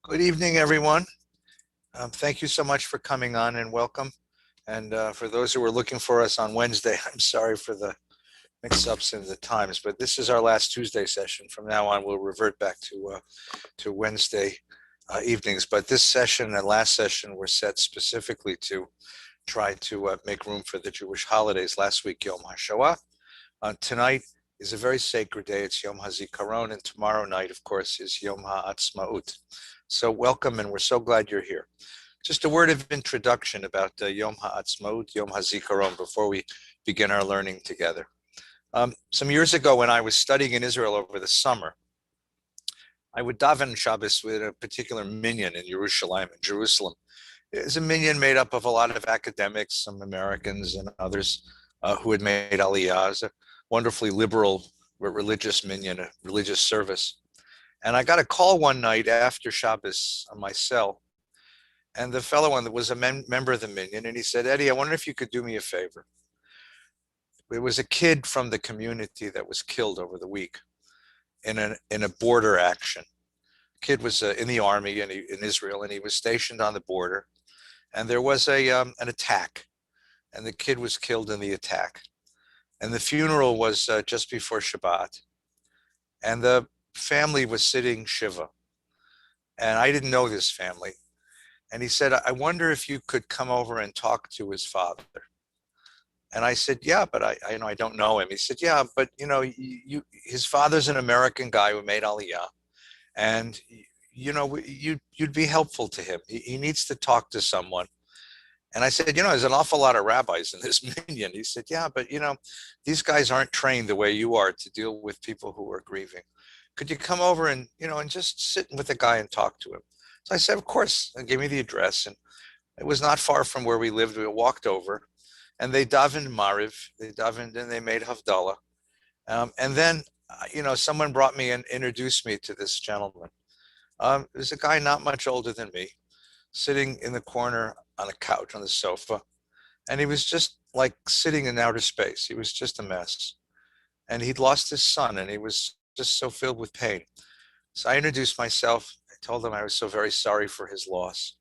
Good evening, everyone. Thank you so much for coming on and welcome. And for those who were looking for us on Wednesday, I'm sorry for the mix-ups in the times, but this is our last Tuesday session. From now on, we'll revert back to Wednesday evenings. But this session and last session were set specifically to try to make room for the Jewish holidays. Last week, Yom HaShoah. Tonight is a very sacred day. It's Yom HaZikaron, and tomorrow night, of course, is Yom HaAtzmaut. So welcome, and we're so glad you're here. Just a word of introduction about Yom HaAtzmaut, Yom HaZikaron, before we begin our learning together. Some years ago, when I was studying in Israel over the summer, I would daven Shabbos with a particular minyan in Jerusalem. It's a minyan made up of a lot of academics, some Americans and others who had made Aliyah. It's a wonderfully liberal religious minyan, a religious service. And I got a call one night after Shabbos on my cell, and the fellow was a member of the minyan, and he said, "Eddie, I wonder if you could do me a favor." It was a kid from the community that was killed over the week in a border action. The kid was in the army in Israel, and he was stationed on the border, and there was an attack, and the kid was killed in the attack. And the funeral was just before Shabbat, and the family was sitting Shiva, and I didn't know this family. And he said, "I wonder if you could come over and talk to his father." And I said, "Yeah, but I don't know him." He said, "Yeah, but his father's an American guy who made Aliyah, and you'd be helpful to him. He needs to talk to someone." And I said, "There's an awful lot of rabbis in this minyan." He said, "Yeah, but these guys aren't trained the way you are to deal with people who are grieving. Could you come over and just sit with the guy and talk to him?" So I said, "Of course." And gave me the address, and it was not far from where we lived. We walked over, and they davened Mariv. They davened and they made Havdalah. And then, someone brought me and introduced me to this gentleman. There's a guy not much older than me, sitting in the corner on a couch on the sofa, and he was just like sitting in outer space. He was just a mess, and he'd lost his son, and he was just so filled with pain. So I introduced myself. I told him I was so very sorry for his loss,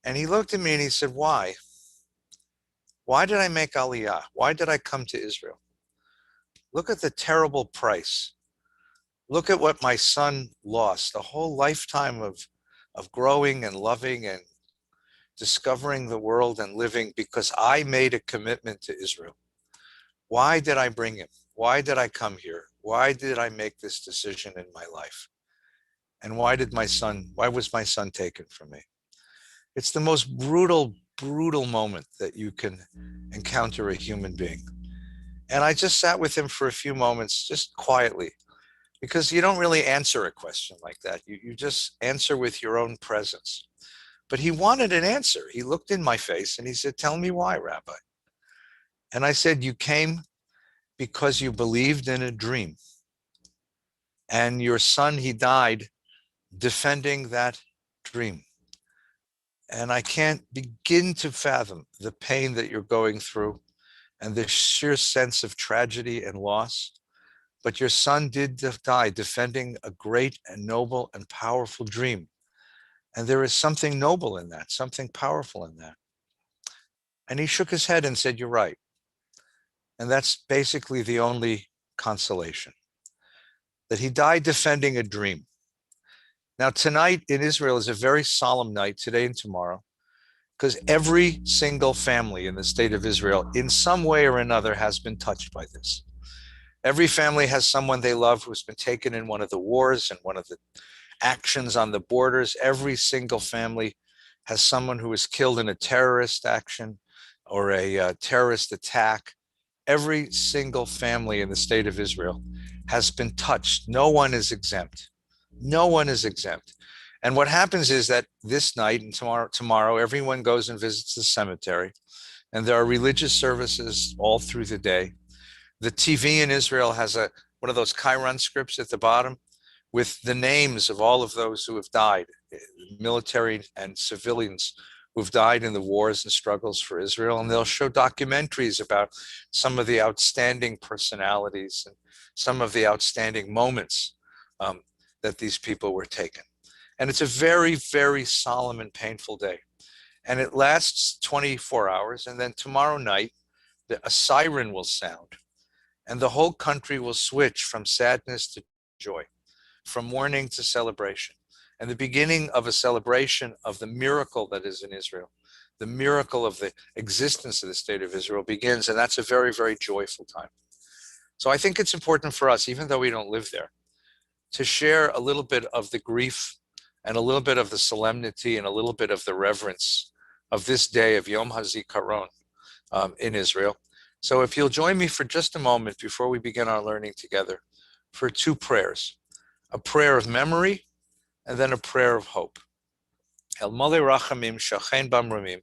and he looked at me and he said, "Why? Why did I make Aliyah? Why did I come to Israel? Look at the terrible price. Look at what my son lost, a whole lifetime of growing and loving and discovering the world and living because I made a commitment to Israel. Why did I bring him? Why did I come here? Why did I make this decision in my life? And why was my son taken from me?" It's the most brutal moment that you can encounter a human being. And I just sat with him for a few moments, just quietly, because you don't really answer a question like that. You just answer with your own presence. But he wanted an answer. He looked in my face and he said, "Tell me why, Rabbi." And I said, "You came because you believed in a dream. And your son, he died defending that dream. And I can't begin to fathom the pain that you're going through and the sheer sense of tragedy and loss. But your son did die defending a great and noble and powerful dream. And there is something noble in that, something powerful in that." And he shook his head and said, "You're right." And that's basically the only consolation, that he died defending a dream. Now, tonight in Israel is a very solemn night, today and tomorrow, because every single family in the state of Israel, in some way or another, has been touched by this. Every family has someone they love who's been taken in one of the wars and one of the actions on the borders. Every single family has someone who was killed in a terrorist action or a terrorist attack. Every single family in the state of Israel has been touched. No one is exempt. No one is exempt. And what happens is that this night and tomorrow, everyone goes and visits the cemetery, and there are religious services all through the day. The TV in Israel has one of those Chiron scripts at the bottom with the names of all of those who have died, military and civilians who've died in the wars and struggles for Israel. And they'll show documentaries about some of the outstanding personalities and some of the outstanding moments that these people were taken. And it's a very, very solemn and painful day. And it lasts 24 hours. And then tomorrow night, a siren will sound. And the whole country will switch from sadness to joy, from mourning to celebration. And the beginning of a celebration of the miracle that is in Israel, the miracle of the existence of the state of Israel begins. And that's a very, very joyful time. So I think it's important for us, even though we don't live there, to share a little bit of the grief and a little bit of the solemnity and a little bit of the reverence of this day of Yom HaZikaron in Israel. So if you'll join me for just a moment before we begin our learning together for two prayers, a prayer of memory and then a prayer of hope. El Mole Rachamim Shachen Bamramim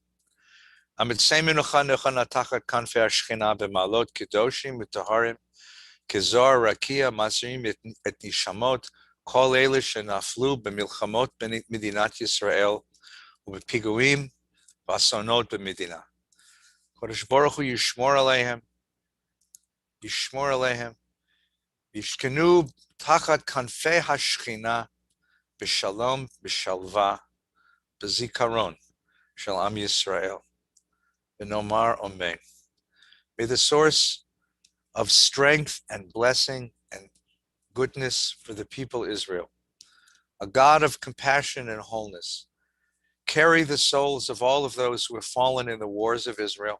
Amitzei Menucha Nechana Tachat Kanfei HaShechina B'Ma'alot Kedoshim V'Taharim Kezor Rakia Masrim Et Nishamot Kol Ele Shenaflu B'Milchamot B'Medinat Yisrael U'B'Piguim V'Asonot B'Medina. Kodesh Baruch Hu Yishmor Aleichem, Yishkenu Tachat Kanfei HaShechina B'Shalom B'Shalva B'Zikaron Shel Am Yisrael V'Nomar Amen. May the source of strength and blessing and goodness for the people Israel, a God of compassion and wholeness, carry the souls of all of those who have fallen in the wars of Israel,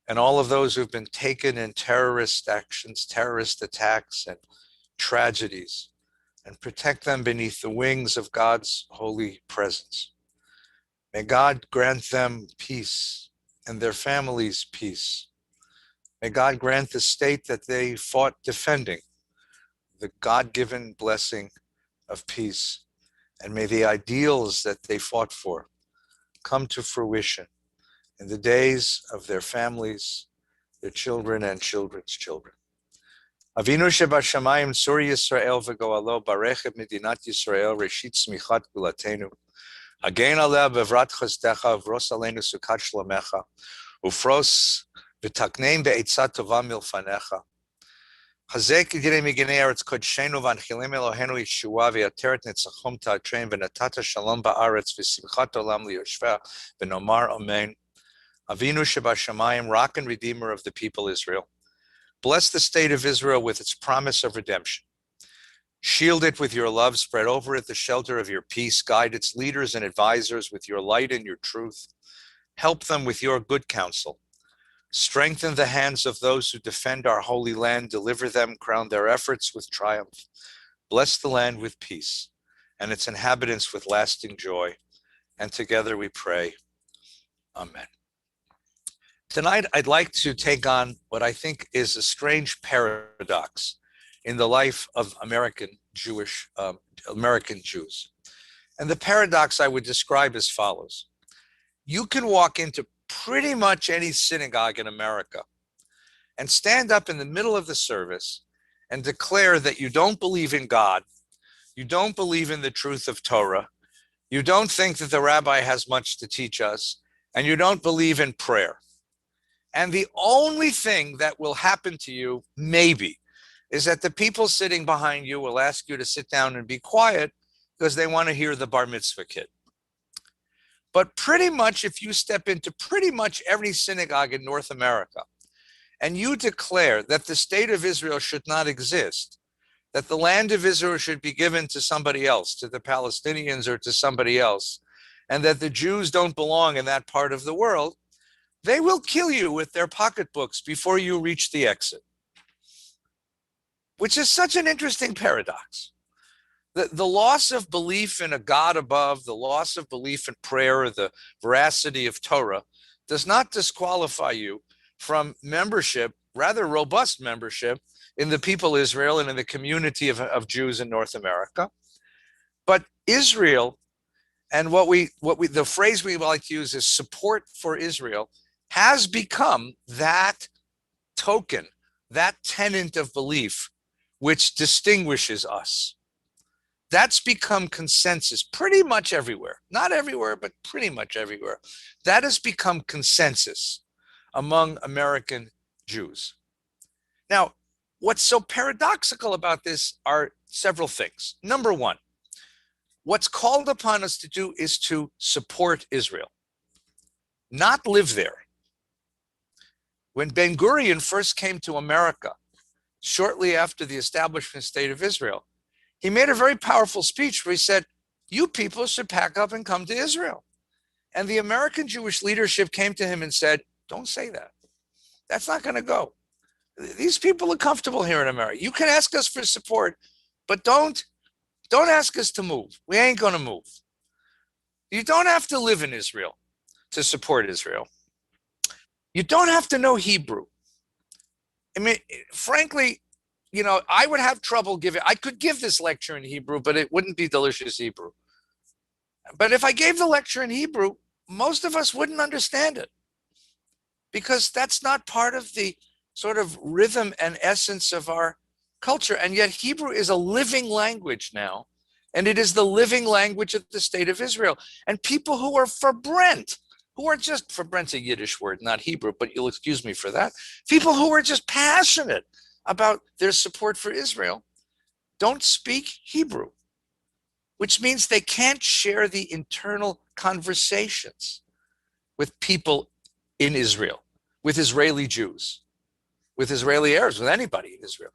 and all of those who have been taken in terrorist actions, terrorist attacks, and tragedies, and protect them beneath the wings of God's holy presence. May God grant them peace and their families peace. May God grant the state that they fought defending the God-given blessing of peace. And may the ideals that they fought for come to fruition in the days of their families, their children and children's children. Avinu shebashamayim tzur Yisrael v'goalo barech et medinat Yisrael reshit tzmichat gulatenu. Hagein aleh bevrat chesdecha v'ros aleinu sukat shlomecha ufros v'takneim be'etzat tova milfanecha. Chazek yidei miginei eretz kodshenu v'anchilim Eloheinu yeshua v'yateret netzachom ta'atrein v'natata shalom ba'aretz v'simchat olam liyoshveh v'nomar amen. Avinu Shebashamayim, rock and redeemer of the people Israel, bless the state of Israel with its promise of redemption. Shield it with your love, spread over it the shelter of your peace, guide its leaders and advisors with your light and your truth. Help them with your good counsel. Strengthen the hands of those who defend our holy land, deliver them, crown their efforts with triumph. Bless the land with peace and its inhabitants with lasting joy. And together we pray, Amen. Tonight, I'd like to take on what I think is a strange paradox in the life of American Jews. And the paradox I would describe as follows. You can walk into pretty much any synagogue in America and stand up in the middle of the service and declare that you don't believe in God, you don't believe in the truth of Torah, you don't think that the rabbi has much to teach us, and you don't believe in prayer. And the only thing that will happen to you, maybe, is that the people sitting behind you will ask you to sit down and be quiet because they want to hear the bar mitzvah kid. But pretty much if you step into pretty much every synagogue in North America and you declare that the state of Israel should not exist, that the land of Israel should be given to somebody else, to the Palestinians or to somebody else, and that the Jews don't belong in that part of the world, they will kill you with their pocketbooks before you reach the exit, which is such an interesting paradox. The loss of belief in a God above, the loss of belief in prayer, or the veracity of Torah does not disqualify you from membership, rather robust membership, in the people Israel and in the community of Jews in North America. But Israel, and the phrase we like to use is support for Israel, has become that token, that tenet of belief which distinguishes us. That's become consensus pretty much everywhere. Not everywhere, but pretty much everywhere. That has become consensus among American Jews. Now, what's so paradoxical about this are several things. Number one, what's called upon us to do is to support Israel, not live there. When Ben-Gurion first came to America, shortly after the establishment state of Israel, he made a very powerful speech where he said, you people should pack up and come to Israel. And the American Jewish leadership came to him and said, don't say that. That's not going to go. These people are comfortable here in America. You can ask us for support, but don't ask us to move. We ain't going to move. You don't have to live in Israel to support Israel. You don't have to know Hebrew. I mean, frankly, you know, I would have trouble I could give this lecture in Hebrew, but it wouldn't be delicious Hebrew. But if I gave the lecture in Hebrew, most of us wouldn't understand it, because that's not part of the sort of rhythm and essence of our culture. And yet Hebrew is a living language now, and it is the living language of the state of Israel. And people who are verbrent, who are just, verbrent's a Yiddish word, not Hebrew, but you'll excuse me for that. People who are just passionate about their support for Israel don't speak Hebrew, which means they can't share the internal conversations with people in Israel, with Israeli Jews, with Israeli Arabs, with anybody in Israel.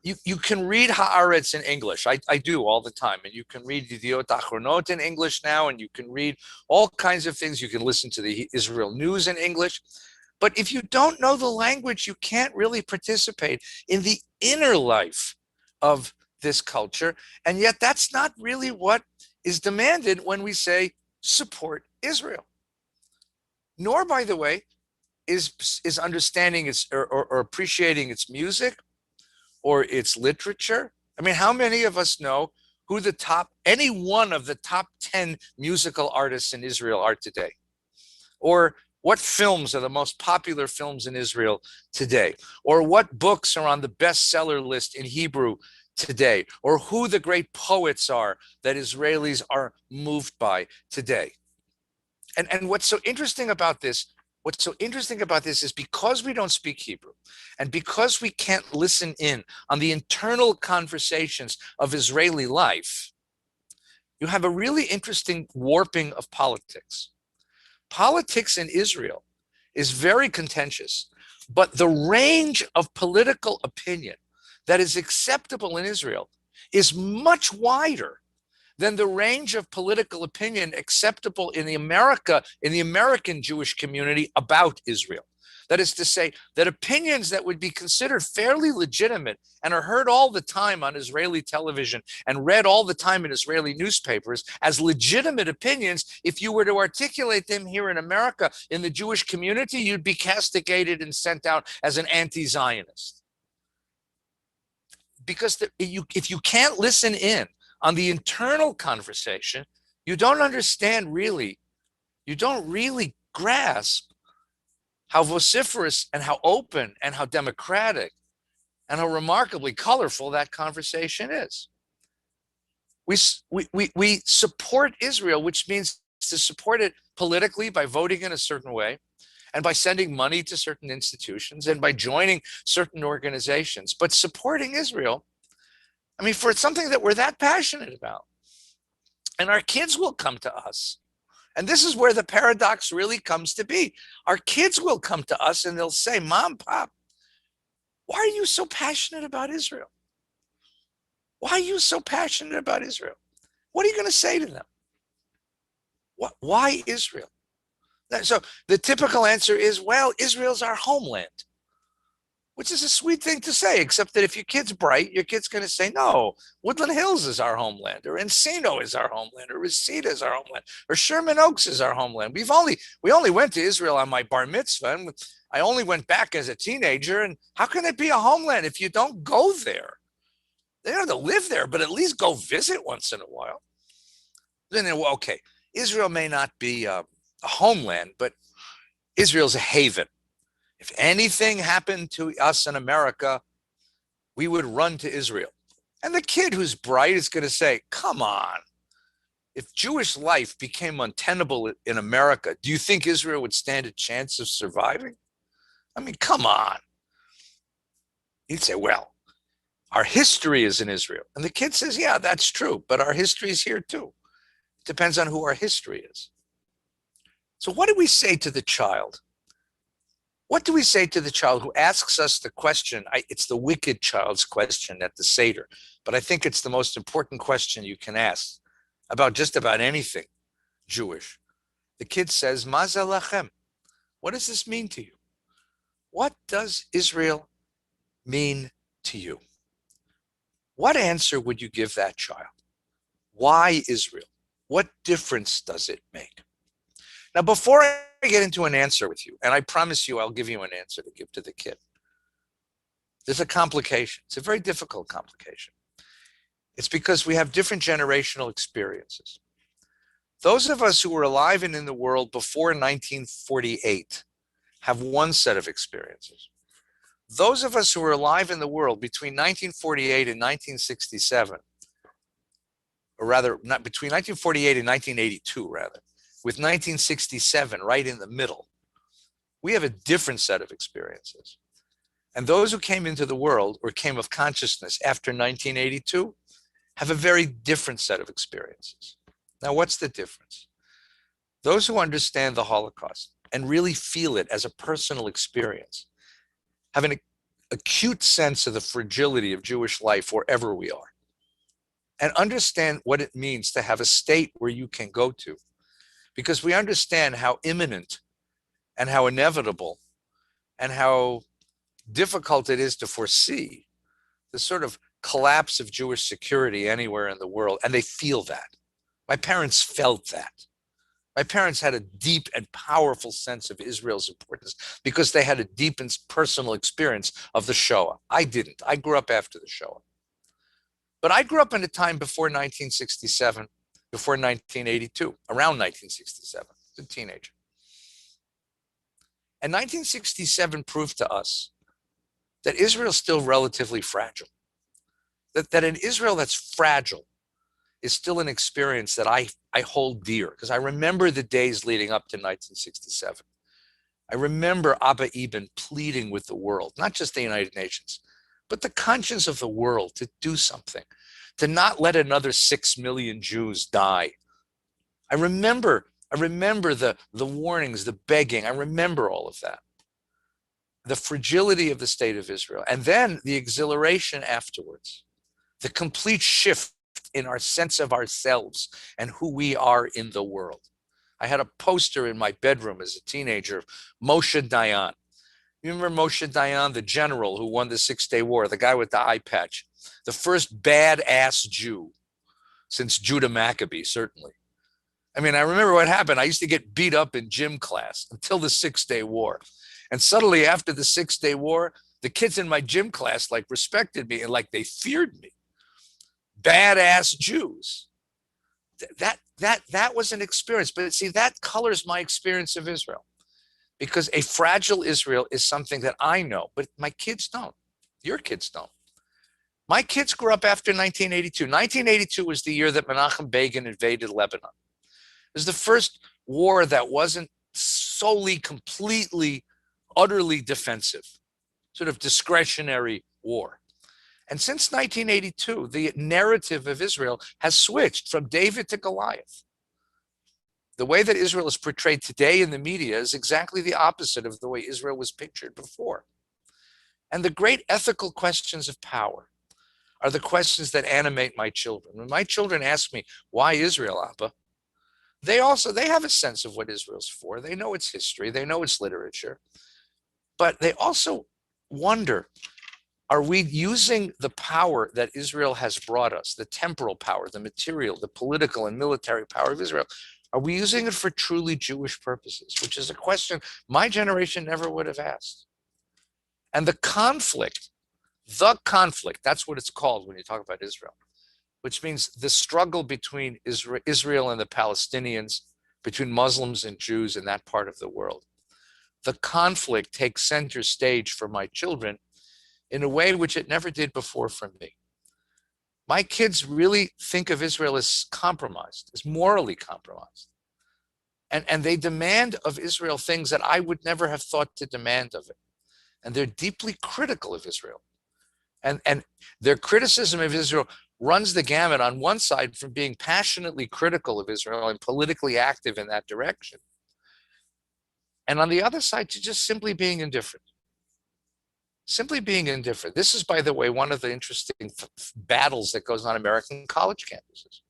You can read Haaretz in English. I do all the time. And you can read Yediot Achronot in English now, and you can read all kinds of things. You can listen to the Israel news in English. But if you don't know the language, you can't really participate in the inner life of this culture. And yet that's not really what is demanded when we say support Israel. Nor, by the way, is understanding its or appreciating its music or its literature. I mean, how many of us know who any one of the top 10 musical artists in Israel are today? Or what films are the most popular films in Israel today? Or what books are on the bestseller list in Hebrew today? Or who the great poets are that Israelis are moved by today? And what's so interesting about this is because we don't speak Hebrew, and because we can't listen in on the internal conversations of Israeli life, you have a really interesting warping of politics. Politics in Israel is very contentious, but the range of political opinion that is acceptable in Israel is much wider than the range of political opinion acceptable in the American Jewish community about Israel. That is to say, that opinions that would be considered fairly legitimate and are heard all the time on Israeli television and read all the time in Israeli newspapers as legitimate opinions, if you were to articulate them here in America in the Jewish community, you'd be castigated and sent out as an anti-Zionist. Because if you can't listen in on the internal conversation, you don't really grasp how vociferous and how open and how democratic and how remarkably colorful that conversation is. We support Israel, which means to support it politically by voting in a certain way, and by sending money to certain institutions, and by joining certain organizations. But supporting Israel, I mean, for something that we're that passionate about. And our kids will come to us. And this is where the paradox really comes to be. Our kids will come to us and they'll say, Mom, Pop, why are you so passionate about Israel? Why are you so passionate about Israel? What are you going to say to them? Why Israel? So the typical answer is, well, Israel's our homeland. Which is a sweet thing to say, except that if your kid's bright, your kid's going to say, no, Woodland Hills is our homeland, or Encino is our homeland, or Reseda is our homeland, or Sherman Oaks is our homeland. We only went to Israel on my bar mitzvah, and I only went back as a teenager, and how can it be a homeland if you don't go there? They don't have to live there, but at least go visit once in a while. Then, okay, Israel may not be a homeland, but Israel's a haven. If anything happened to us in America, we would run to Israel. And the kid who's bright is going to say, come on, if Jewish life became untenable in America, do you think Israel would stand a chance of surviving? I mean, come on. He'd say, well, Our history is in Israel. And the kid says, yeah, that's true, but our history is here too. It depends on who our history is. So what do we say to the child? What do we say to the child who asks us the question? It's the wicked child's question at the Seder, but I think it's the most important question you can ask about just about anything Jewish. The kid says, Mazel lachem. What does this mean to you? What does Israel mean to you? What answer would you give that child? Why Israel? What difference does it make? Now, before I get into an answer with you, and I promise you I'll give you an answer to give to the kid, there's a complication. It's a very difficult complication. It's because we have different generational experiences. Those of us who were alive and in the world before 1948 have one set of experiences. Those of us who were alive in the world between 1948 and 1967, or rather, not between 1948 and 1982, rather, with 1967 right in the middle, we have a different set of experiences. And those who came into the world or came of consciousness after 1982 have a very different set of experiences. Now, what's the difference? Those who understand the Holocaust and really feel it as a personal experience have an acute sense of the fragility of Jewish life wherever we are, and understand what it means to have a state where you can go to, because we understand how imminent and how inevitable and how difficult it is to foresee the sort of collapse of Jewish security anywhere in the world, and they feel that. My parents felt that. My parents had a deep and powerful sense of Israel's importance because they had a deep and personal experience of the Shoah. I didn't. I grew up after the Shoah. But I grew up in a time before 1967, before 1982, around 1967, as a teenager. And 1967 proved to us that Israel's still relatively fragile. That an Israel that's fragile is still an experience that I hold dear, because I remember the days leading up to 1967. I remember Abba Eban pleading with the world, not just the United Nations, but the conscience of the world to do something, to not let another 6 million Jews die. I remember the warnings, the begging. I remember all of that. The fragility of the state of Israel, and then the exhilaration afterwards, the complete shift in our sense of ourselves and who we are in the world. I had a poster in my bedroom as a teenager of Moshe Dayan. You remember Moshe Dayan, the general who won the Six-Day War, the guy with the eye patch, the first badass Jew since Judah Maccabee, certainly. I mean, I remember what happened. I used to get beat up in gym class until the Six-Day War. And suddenly after the Six-Day War, the kids in my gym class like respected me and like they feared me. Badass Jews. That was an experience. But see, that colors my experience of Israel, because a fragile Israel is something that I know, but my kids don't. Your kids don't. My kids grew up after 1982. 1982 was the year that Menachem Begin invaded Lebanon. It was the first war that wasn't solely, completely, utterly defensive, sort of discretionary war. And since 1982, the narrative of Israel has switched from David to Goliath. The way that Israel is portrayed today in the media is exactly the opposite of the way Israel was pictured before. And the great ethical questions of power are the questions that animate my children. When my children ask me, why Israel, Abba? They have a sense of what Israel's for. They know its history. They know its literature. But they also wonder, are we using the power that Israel has brought us, the temporal power, the material, the political and military power of Israel, are we using it for truly Jewish purposes? Which is a question my generation never would have asked. And the conflict, that's what it's called when you talk about Israel, which means the struggle between Israel and the Palestinians, between Muslims and Jews in that part of the world. The conflict takes center stage for my children in a way which it never did before for me. My kids really think of Israel as compromised, as morally compromised. And they demand of Israel things that I would never have thought to demand of it. And they're deeply critical of Israel. And their criticism of Israel runs the gamut on one side from being passionately critical of Israel and politically active in that direction, and on the other side to just simply being indifferent. Simply being indifferent. This is, by the way, one of the interesting battles that goes on American college campuses.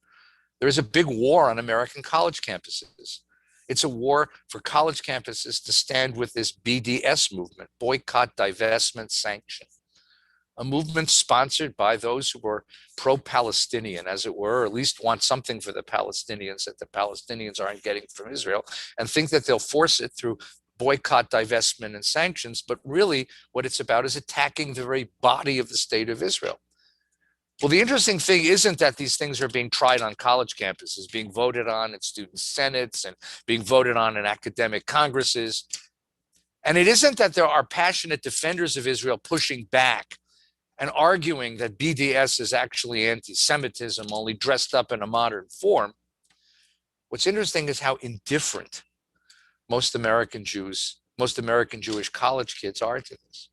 There is a big war on American college campuses. It's a war for college campuses to stand with this BDS movement, boycott, divestment, sanction. A movement sponsored by those who were pro-Palestinian, as it were, or at least want something for the Palestinians that the Palestinians aren't getting from Israel, and think that they'll force it through boycott, divestment, and sanctions. But really, what it's about is attacking the very body of the state of Israel. Well, the interesting thing isn't that these things are being tried on college campuses, being voted on in student senates and being voted on in academic congresses. And it isn't that there are passionate defenders of Israel pushing back and arguing that BDS is actually anti-Semitism, only dressed up in a modern form. What's interesting is how indifferent most American Jewish college kids are to this.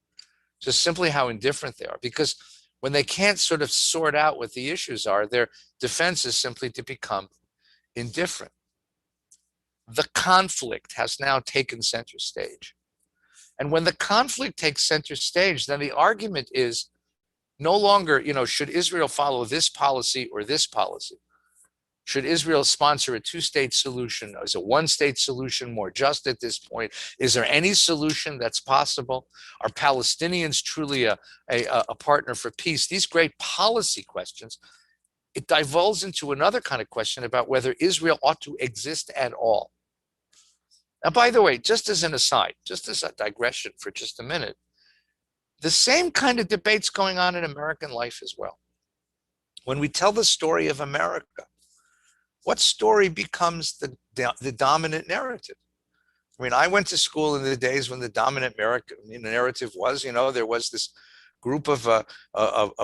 Just simply how indifferent they are, because when they can't sort of sort out what the issues are, their defense is simply to become indifferent. The conflict has now taken center stage. And when the conflict takes center stage, then the argument is no longer, should Israel follow this policy or this policy? Should Israel sponsor a two-state solution? Is a one-state solution more just at this point? Is there any solution that's possible? Are Palestinians truly a partner for peace? These great policy questions, it divulges into another kind of question about whether Israel ought to exist at all. Now, by the way, just as an aside, just as a digression for just a minute, the same kind of debate's going on in American life as well. When we tell the story of America, what story becomes the dominant narrative? I mean, I went to school in the days when the dominant narrative was, there was this group of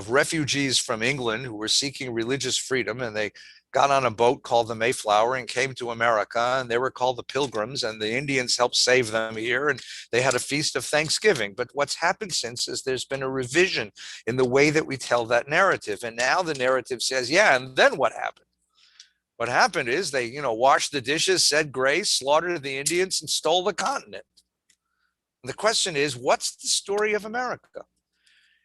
refugees from England who were seeking religious freedom, and they got on a boat called the Mayflower and came to America, and they were called the Pilgrims, and the Indians helped save them here, and they had a feast of Thanksgiving. But what's happened since is there's been a revision in the way that we tell that narrative. And now the narrative says, yeah, and then what happened? What happened is they, washed the dishes, said grace, slaughtered the Indians, and stole the continent. And the question is, what's the story of America?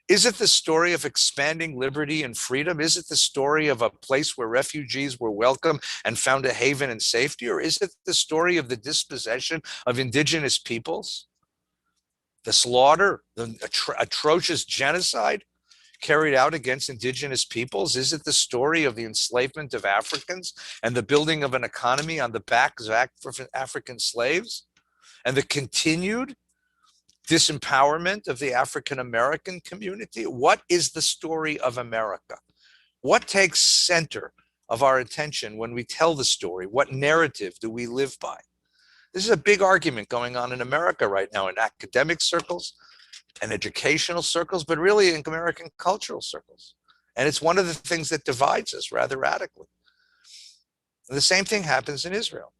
Is it the story of expanding liberty and freedom? Is it the story of a place where refugees were welcome and found a haven and safety? Or is it the story of the dispossession of indigenous peoples? The slaughter, the atrocious genocide carried out against indigenous peoples? Is it the story of the enslavement of Africans and the building of an economy on the backs of African slaves and the continued disempowerment of the African American community? What is the story of America? What takes center of our attention when we tell the story? What narrative do we live by? This is a big argument going on in America right now in academic circles and educational circles, but really in American cultural circles. And it's one of the things that divides us rather radically. And the same thing happens in Israel.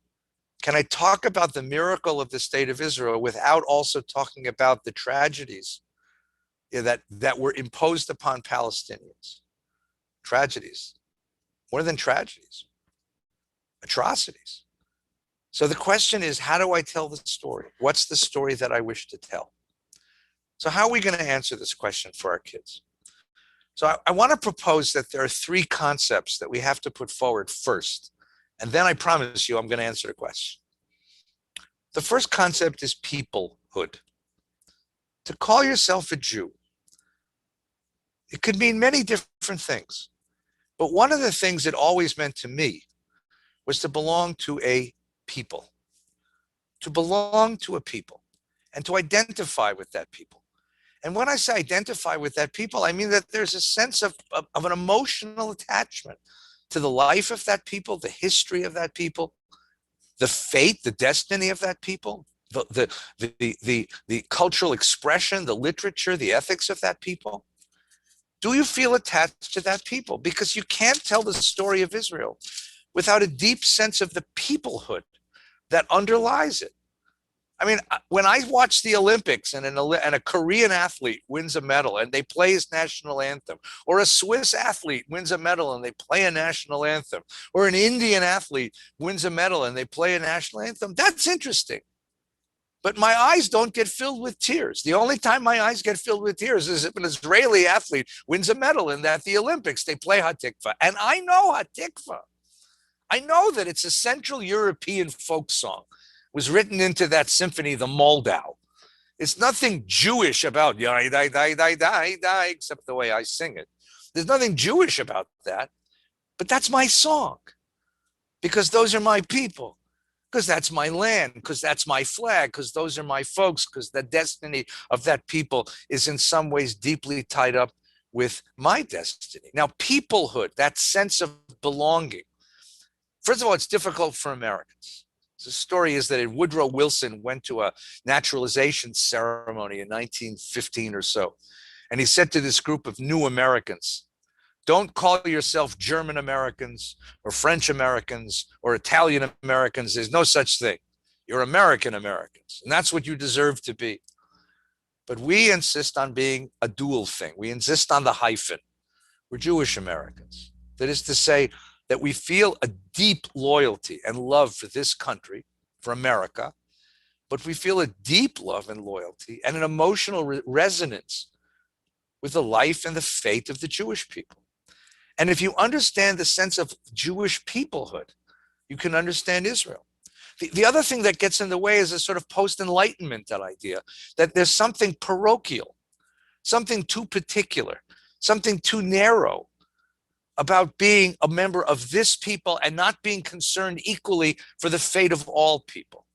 Can I talk about the miracle of the state of Israel without also talking about the tragedies that were imposed upon Palestinians? Tragedies, more than tragedies, atrocities. So the question is, how do I tell the story? What's the story that I wish to tell? So how are we going to answer this question for our kids? So I want to propose that there are three concepts that we have to put forward first. And then I promise you, I'm going to answer the question. The first concept is peoplehood. To call yourself a Jew, it could mean many different things. But one of the things it always meant to me was to belong to a people, to belong to a people, and to identify with that people. And when I say identify with that people, I mean that there's a sense of an emotional attachment to the life of that people, the history of that people, the fate, the destiny of that people, the cultural expression, the literature, the ethics of that people. Do you feel attached to that people? Because you can't tell the story of Israel without a deep sense of the peoplehood that underlies it. I mean, when I watch the Olympics and a Korean athlete wins a medal and they play his national anthem, or a Swiss athlete wins a medal and they play a national anthem, or an Indian athlete wins a medal and they play a national anthem, that's interesting. But my eyes don't get filled with tears. The only time my eyes get filled with tears is if an Israeli athlete wins a medal and at the Olympics they play Hatikva. And I know Hatikva. I know that it's a Central European folk song. It was written into that symphony, the Moldau. It's nothing Jewish about die, die, die, die, die, die, except the way I sing it. There's nothing Jewish about that. But that's my song. Because those are my people. Because that's my land, because that's my flag, because those are my folks, because the destiny of that people is in some ways deeply tied up with my destiny. Now, peoplehood, that sense of belonging. First of all, it's difficult for Americans. The story is that Woodrow Wilson went to a naturalization ceremony in 1915 or so, and he said to this group of new Americans, don't call yourself German Americans or French Americans or Italian Americans. There's no such thing. You're American Americans, and that's what you deserve to be. But we insist on being a dual thing. We insist on the hyphen. We're Jewish Americans. That is to say that we feel a deep loyalty and love for this country, for America, but we feel a deep love and loyalty and an emotional resonance with the life and the fate of the Jewish people. And if you understand the sense of Jewish peoplehood, you can understand Israel. The other thing that gets in the way is a sort of post-Enlightenment idea that there's something parochial, something too particular, something too narrow about being a member of this people and not being concerned equally for the fate of all people.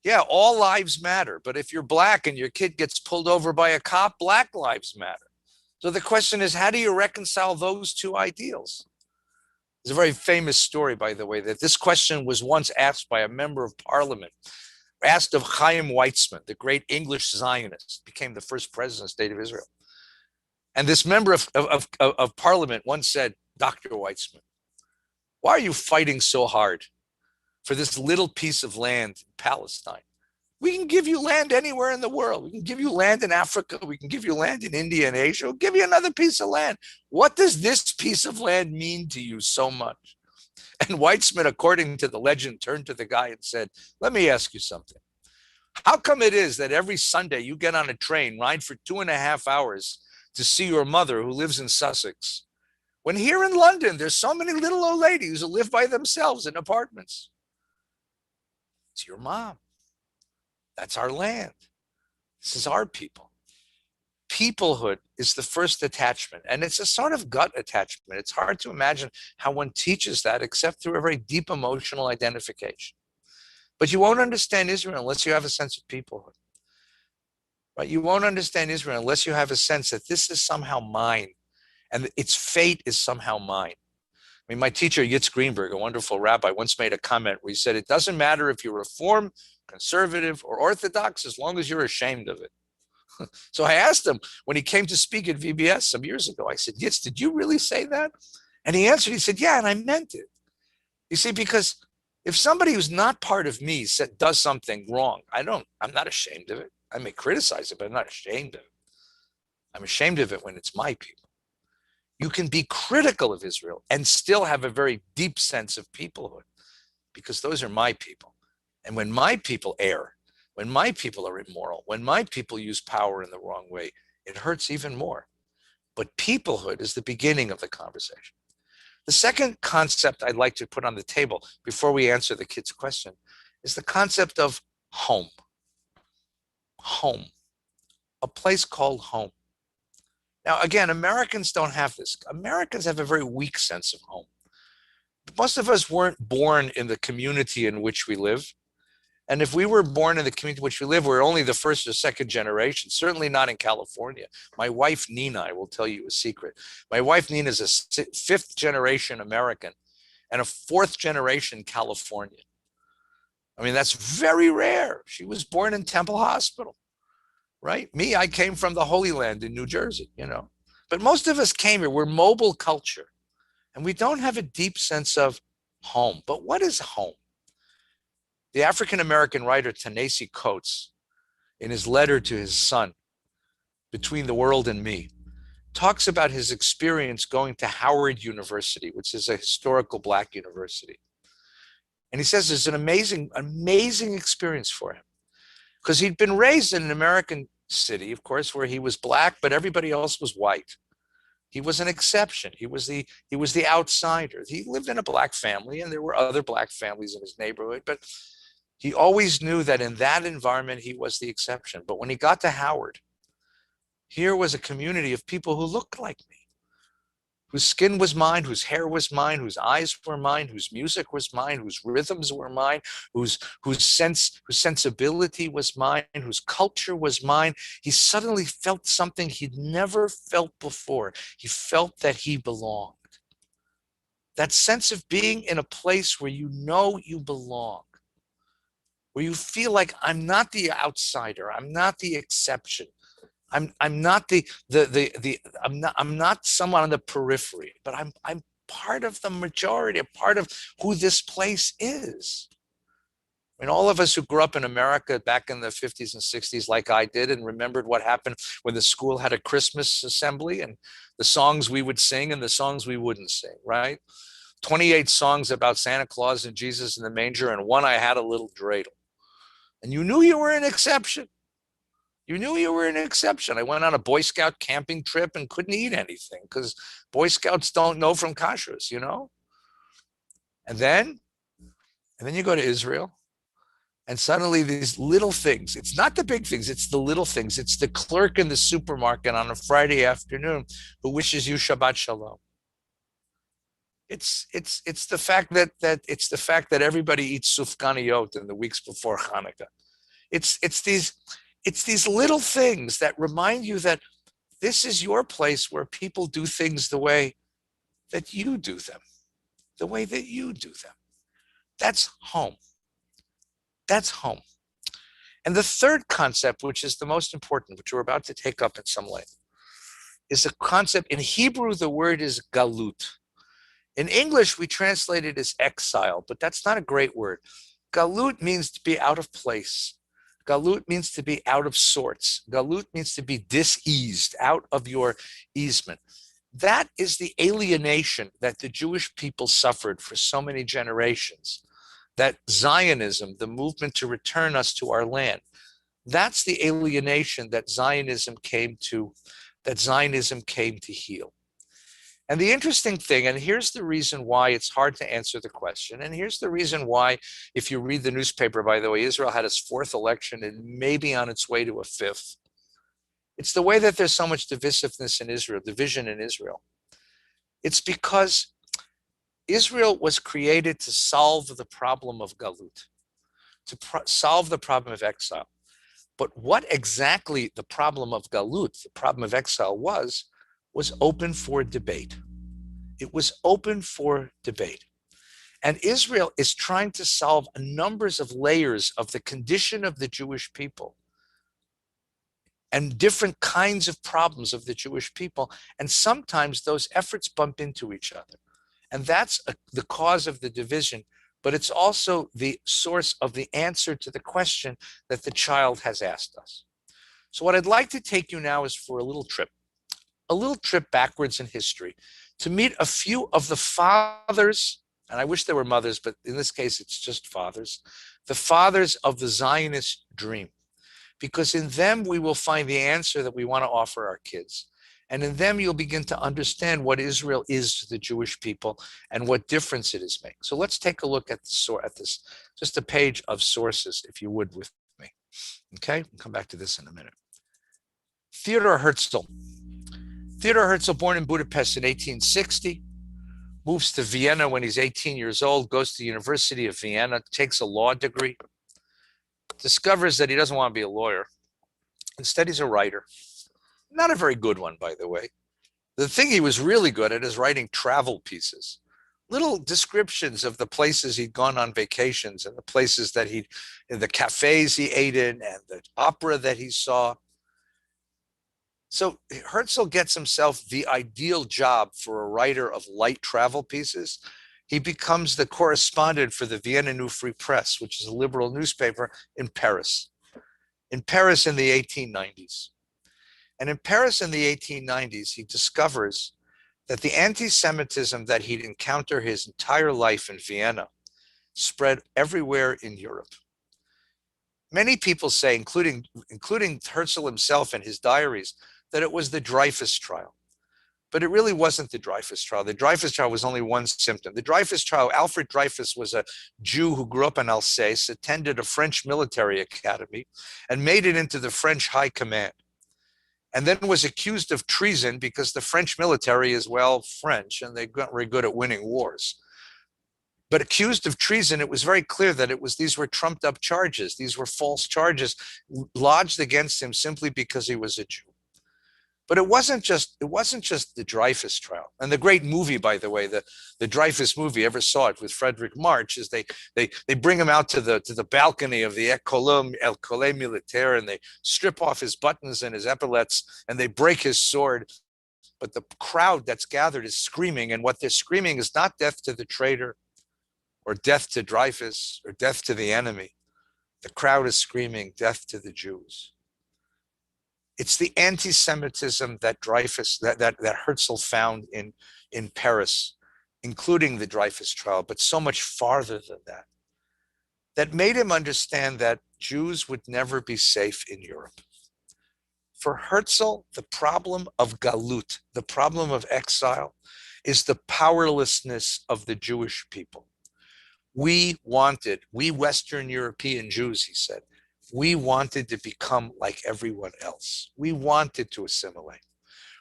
Yeah, all lives matter, but if you're black and your kid gets pulled over by a cop, black lives matter. So the question is, how do you reconcile those two ideals? There's a very famous story, by the way, that this question was once asked by a member of parliament, asked of Chaim Weizmann, the great English Zionist, became the first president of the state of Israel. And this member of parliament once said, Dr. Weizmann, why are you fighting so hard for this little piece of land in Palestine? We can give you land anywhere in the world. We can give you land in Africa. We can give you land in India and Asia. We'll give you another piece of land. What does this piece of land mean to you so much? And Weizmann, according to the legend, turned to the guy and said, let me ask you something. How come it is that every Sunday you get on a train, ride for 2.5 hours to see your mother who lives in Sussex, when here in London, there's so many little old ladies who live by themselves in apartments? It's your mom. That's our land. This is our people. Peoplehood is the first attachment, and it's a sort of gut attachment. It's hard to imagine how one teaches that except through a very deep emotional identification. But you won't understand Israel unless you have a sense of peoplehood. Right? You won't understand Israel unless you have a sense that this is somehow mine, and its fate is somehow mine. I mean, my teacher, Yitz Greenberg, a wonderful rabbi, once made a comment where he said, it doesn't matter if you're Reform, Conservative, or Orthodox, as long as you're ashamed of it. So I asked him when he came to speak at VBS some years ago, I said, Yitz, did you really say that? And he answered, he said, yeah, and I meant it. You see, because if somebody who's not part of me does something wrong, I'm not ashamed of it. I may criticize it, but I'm not ashamed of it. I'm ashamed of it when it's my people. You can be critical of Israel and still have a very deep sense of peoplehood, because those are my people. And when my people err, when my people are immoral, when my people use power in the wrong way, it hurts even more. But peoplehood is the beginning of the conversation. The second concept I'd like to put on the table before we answer the kid's question is the concept of home. Home. A place called home. Now, again, Americans don't have this. Americans have a very weak sense of home. Most of us weren't born in the community in which we live. And if we were born in the community in which we live, we're only the first or second generation, certainly not in California. My wife, Nina, I will tell you a secret. My wife, Nina, is a fifth generation American and a fourth generation Californian. I mean, that's very rare. She was born in Temple Hospital, right? Me, I came from the Holy Land in New Jersey, you know. But most of us came here. We're mobile culture. And we don't have a deep sense of home. But what is home? The African-American writer Ta-Nehisi Coates, in his letter to his son, Between the World and Me, talks about his experience going to Howard University, which is a historical Black university. And he says it's an amazing, amazing experience for him because he'd been raised in an American city, of course, where he was Black, but everybody else was white. He was an exception. He was the outsider. He lived in a Black family, and there were other Black families in his neighborhood, but he always knew that in that environment, he was the exception. But when he got to Howard, here was a community of people who looked like me, whose skin was mine, whose hair was mine, whose eyes were mine, whose music was mine, whose rhythms were mine, whose sensibility was mine, whose culture was mine. He suddenly felt something he'd never felt before. He felt that he belonged. That sense of being in a place where you know you belong, where you feel like I'm not the outsider, I'm not the exception. I'm not I'm not someone on the periphery, but I'm part of the majority, a part of who this place is. I mean, all of us who grew up in America back in the 50s and 60s, like I did, and remembered what happened when the school had a Christmas assembly and the songs we would sing and the songs we wouldn't sing, right? 28 songs about Santa Claus and Jesus in the manger, and one I had a little dreidel. And you knew you were an exception. You knew you were an exception. I went on a Boy Scout camping trip and couldn't eat anything because Boy Scouts don't know from kashrus, you know? And then you go to Israel, and suddenly these little things, it's not the big things, it's the little things. It's the clerk in the supermarket on a Friday afternoon who wishes you Shabbat Shalom. It's the fact that everybody eats sufganiyot in the weeks before Hanukkah. It's these little things that remind you that this is your place where people do things the way that you do them, the way that you do them. That's home. That's home. And the third concept, which is the most important, which we're about to take up in some length, is a concept. In Hebrew, the word is galut. In English, we translate it as exile, but that's not a great word. Galut means to be out of place. Galut means to be out of sorts. Galut means to be diseased, out of your easement. That is the alienation that the Jewish people suffered for so many generations. That Zionism, the movement to return us to our land, that's the alienation that Zionism came to heal. And the interesting thing, and here's the reason why it's hard to answer the question, and here's the reason why, if you read the newspaper, by the way, Israel had its fourth election and maybe on its way to a fifth. It's the way that there's so much divisiveness in Israel, division in Israel. It's because Israel was created to solve the problem of galut, to solve the problem of exile. But what exactly the problem of galut, the problem of exile was open for debate. It was open for debate. And Israel is trying to solve numbers of layers of the condition of the Jewish people and different kinds of problems of the Jewish people. And sometimes those efforts bump into each other. And that's the cause of the division, but it's also the source of the answer to the question that the child has asked us. So what I'd like to take you now is for a little trip backwards in history to meet a few of the fathers, and I wish there were mothers, but in this case, it's just fathers, the fathers of the Zionist dream, because in them, we will find the answer that we want to offer our kids. And in them, you'll begin to understand what Israel is to the Jewish people and what difference it is making. So let's take a look at this, just a page of sources, if you would, with me. Okay, we'll come back to this in a minute. Theodor Herzl, born in Budapest in 1860, moves to Vienna when he's 18 years old, goes to the University of Vienna, takes a law degree, discovers that he doesn't want to be a lawyer. Instead, he's a writer. Not a very good one, by the way. The thing he was really good at is writing travel pieces, little descriptions of the places he'd gone on vacations and the places that the cafes he ate in and the opera that he saw. So Herzl gets himself the ideal job for a writer of light travel pieces. he becomes the correspondent for the Vienna New Free Press, which is a liberal newspaper in Paris in the 1890s. And in Paris in the 1890s, he discovers that the anti-Semitism that he'd encountered his entire life in Vienna spread everywhere in Europe. Many people say, including Herzl himself in his diaries, that it was the Dreyfus Trial. But it really wasn't the Dreyfus Trial. The Dreyfus Trial was only one symptom. The Dreyfus Trial, Alfred Dreyfus was a Jew who grew up in Alsace, attended a French military academy, and made it into the French high command. And then was accused of treason because the French military is, well, French, and they got very good at winning wars. But accused of treason, it was very clear that these were trumped up charges. These were false charges lodged against him simply because he was a Jew. But it wasn't just the Dreyfus Trial. And the great movie, by the way, the Dreyfus movie, ever saw it with Frederick March, is they bring him out to the balcony of the École Militaire, and they strip off his buttons and his epaulets, and they break his sword. But the crowd that's gathered is screaming, and what they're screaming is not death to the traitor, or death to Dreyfus, or death to the enemy. The crowd is screaming death to the Jews. It's the anti-Semitism that Herzl found in Paris, including the Dreyfus Trial, but so much farther than that, that made him understand that Jews would never be safe in Europe. For Herzl, the problem of galut, the problem of exile, is the powerlessness of the Jewish people. We Western European Jews, he said, we wanted to become like everyone else. We wanted to assimilate.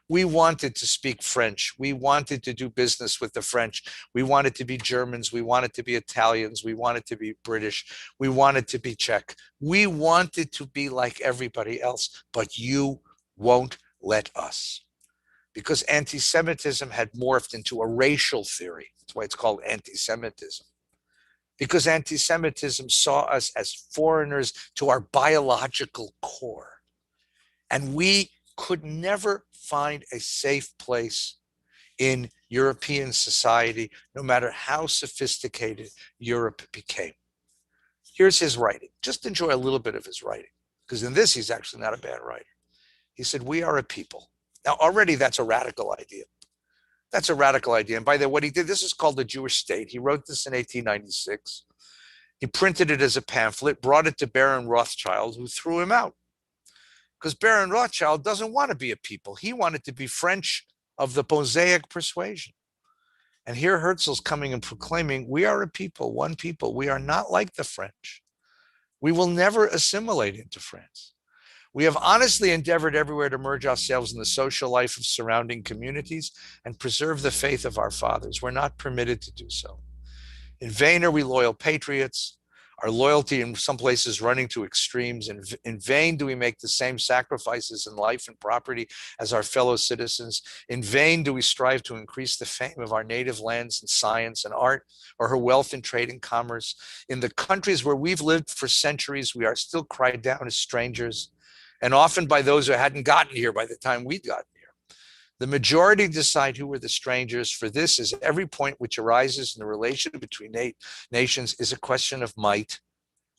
We wanted to speak French. We wanted to do business with the French. We wanted to be Germans. We wanted to be Italians. We wanted to be British. We wanted to be Czech. We wanted to be like everybody else, but you won't let us. Because anti-Semitism had morphed into a racial theory. That's why it's called anti-Semitism. Because anti-Semitism saw us as foreigners to our biological core. And we could never find a safe place in European society, no matter how sophisticated Europe became. Here's his writing. Just enjoy a little bit of his writing, because in this, he's actually not a bad writer. He said, we are a people. Now, already that's a radical idea. That's a radical idea. And by the way, what he did, this is called the Jewish State. He wrote this in 1896. He printed it as a pamphlet, brought it to Baron Rothschild, who threw him out. Because Baron Rothschild doesn't want to be a people. He wanted to be French of the Mosaic persuasion. And here Herzl's coming and proclaiming, we are a people, one people. We are not like the French. We will never assimilate into France. We have honestly endeavored everywhere to merge ourselves in the social life of surrounding communities and preserve the faith of our fathers. We're not permitted to do so. In vain are we loyal patriots, our loyalty in some places running to extremes. In vain do we make the same sacrifices in life and property as our fellow citizens. In vain do we strive to increase the fame of our native lands in science and art, or her wealth in trade and commerce. In the countries where we've lived for centuries, we are still cried down as strangers, and often by those who hadn't gotten here by the time we'd gotten here. The majority decide who are the strangers, for this is every point which arises in the relation between nations is a question of might.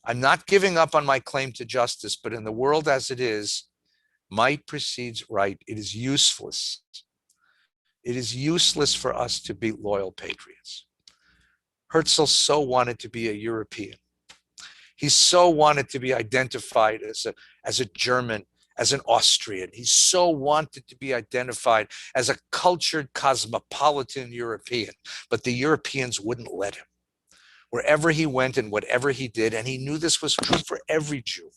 I'm not giving up on my claim to justice, but in the world as it is, might precedes right. It is useless. It is useless for us to be loyal patriots. Herzl so wanted to be a European. He so wanted to be identified as a German, as an Austrian. He so wanted to be identified as a cultured cosmopolitan European, but the Europeans wouldn't let him. Wherever he went and whatever he did, and he knew this was true for every Jew,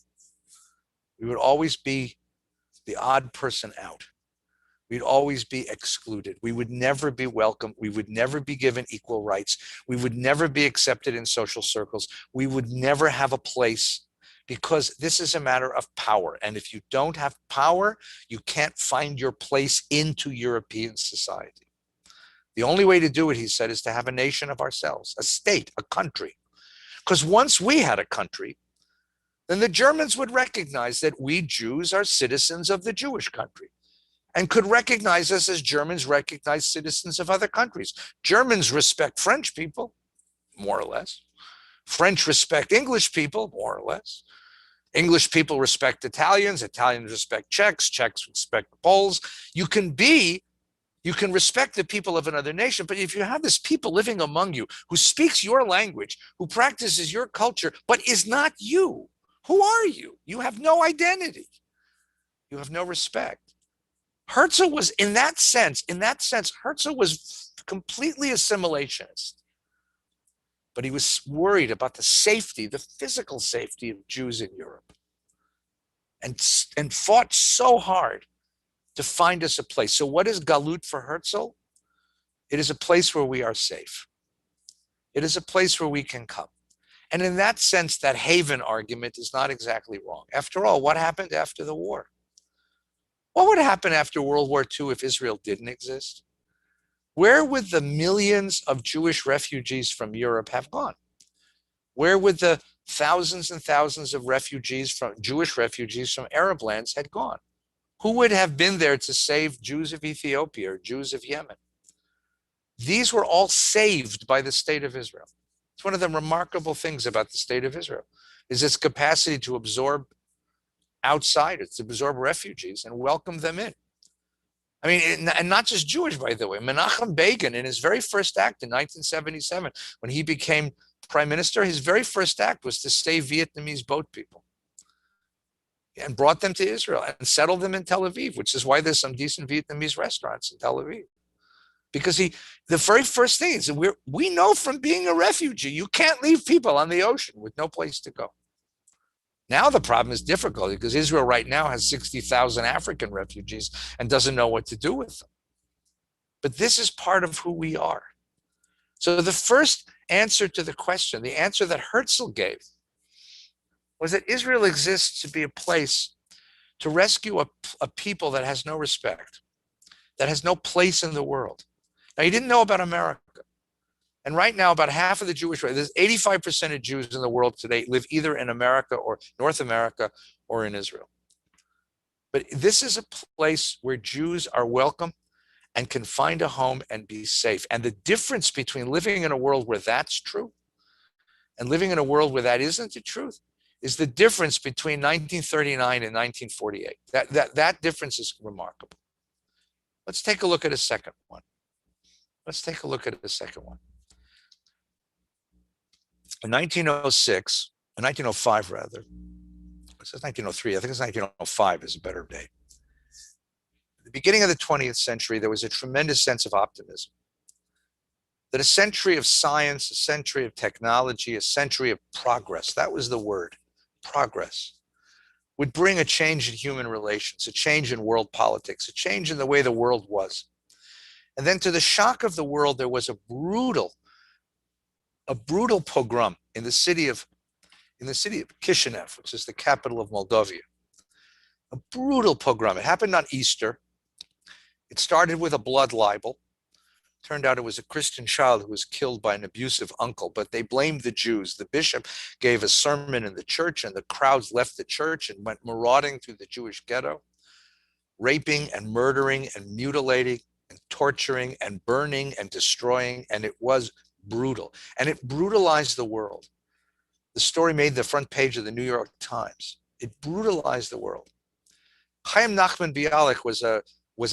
we would always be the odd person out. We'd always be excluded. We would never be welcome. We would never be given equal rights. We would never be accepted in social circles. We would never have a place, because this is a matter of power. And if you don't have power, you can't find your place into European society. The only way to do it, he said, is to have a nation of ourselves, a state, a country. Because once we had a country, then the Germans would recognize that we Jews are citizens of the Jewish country. and could recognize us as Germans recognize citizens of other countries. Germans respect French people, more or less. French respect English people, more or less. English people respect Italians, Italians respect Czechs, Czechs respect Poles. You can respect the people of another nation, but if you have this people living among you who speaks your language, who practices your culture, but is not you, who are you? You have no identity. You have no respect. Herzl was, in that sense, Herzl was completely assimilationist. But he was worried about the safety, the physical safety of Jews in Europe, and fought so hard to find us a place. So what is Galut for Herzl? It is a place where we are safe. It is a place where we can come. And in that sense, that haven argument is not exactly wrong. After all, what happened after the war? What would happen after World War II if Israel didn't exist? Where would the millions of Jewish refugees from Europe have gone? Where would the thousands and thousands of Jewish refugees from Arab lands had gone? Who would have been there to save Jews of Ethiopia or Jews of Yemen? These were all saved by the state of Israel. It's one of the remarkable things about the state of Israel, is its capacity to absorb outsiders, to absorb refugees and welcome them in. I mean, and not just Jewish, by the way. Menachem Begin, in his very first act in 1977, when he became prime minister, his very first act was to save Vietnamese boat people and brought them to Israel and settled them in Tel Aviv, which is why there's some decent Vietnamese restaurants in Tel Aviv. Because the very first thing is we know from being a refugee, you can't leave people on the ocean with no place to go. Now the problem is difficult because Israel right now has 60,000 African refugees and doesn't know what to do with them. But this is part of who we are. So the first answer to the question, the answer that Herzl gave, was that Israel exists to be a place to rescue a people that has no respect, that has no place in the world. Now, he didn't know about America. And right now, about half of the Jewish, there's 85% of Jews in the world today live either in America or North America or in Israel. But this is a place where Jews are welcome and can find a home and be safe. And the difference between living in a world where that's true and living in a world where that isn't the truth is the difference between 1939 and 1948. That difference is remarkable. Let's take a look at a second one. In 1905 rather, it says 1903, I think it's 1905 is a better date. At the beginning of the 20th century, there was a tremendous sense of optimism. That a century of science, a century of technology, a century of progress, that was the word, progress, would bring a change in human relations, a change in world politics, a change in the way the world was. And then to the shock of the world, there was a brutal pogrom in the city of Kishinev, which is the capital of Moldavia. A brutal pogrom. It happened on Easter. It started with a blood libel. Turned out it was a Christian child who was killed by an abusive uncle, but they blamed the Jews. The bishop gave a sermon in the church, and the crowds left the church and went marauding through the Jewish ghetto, raping and murdering and mutilating and torturing and burning and destroying, and it was brutal. And it brutalized the world. The story made the front page of the New York Times. It brutalized the world. Chaim Nachman Bialik was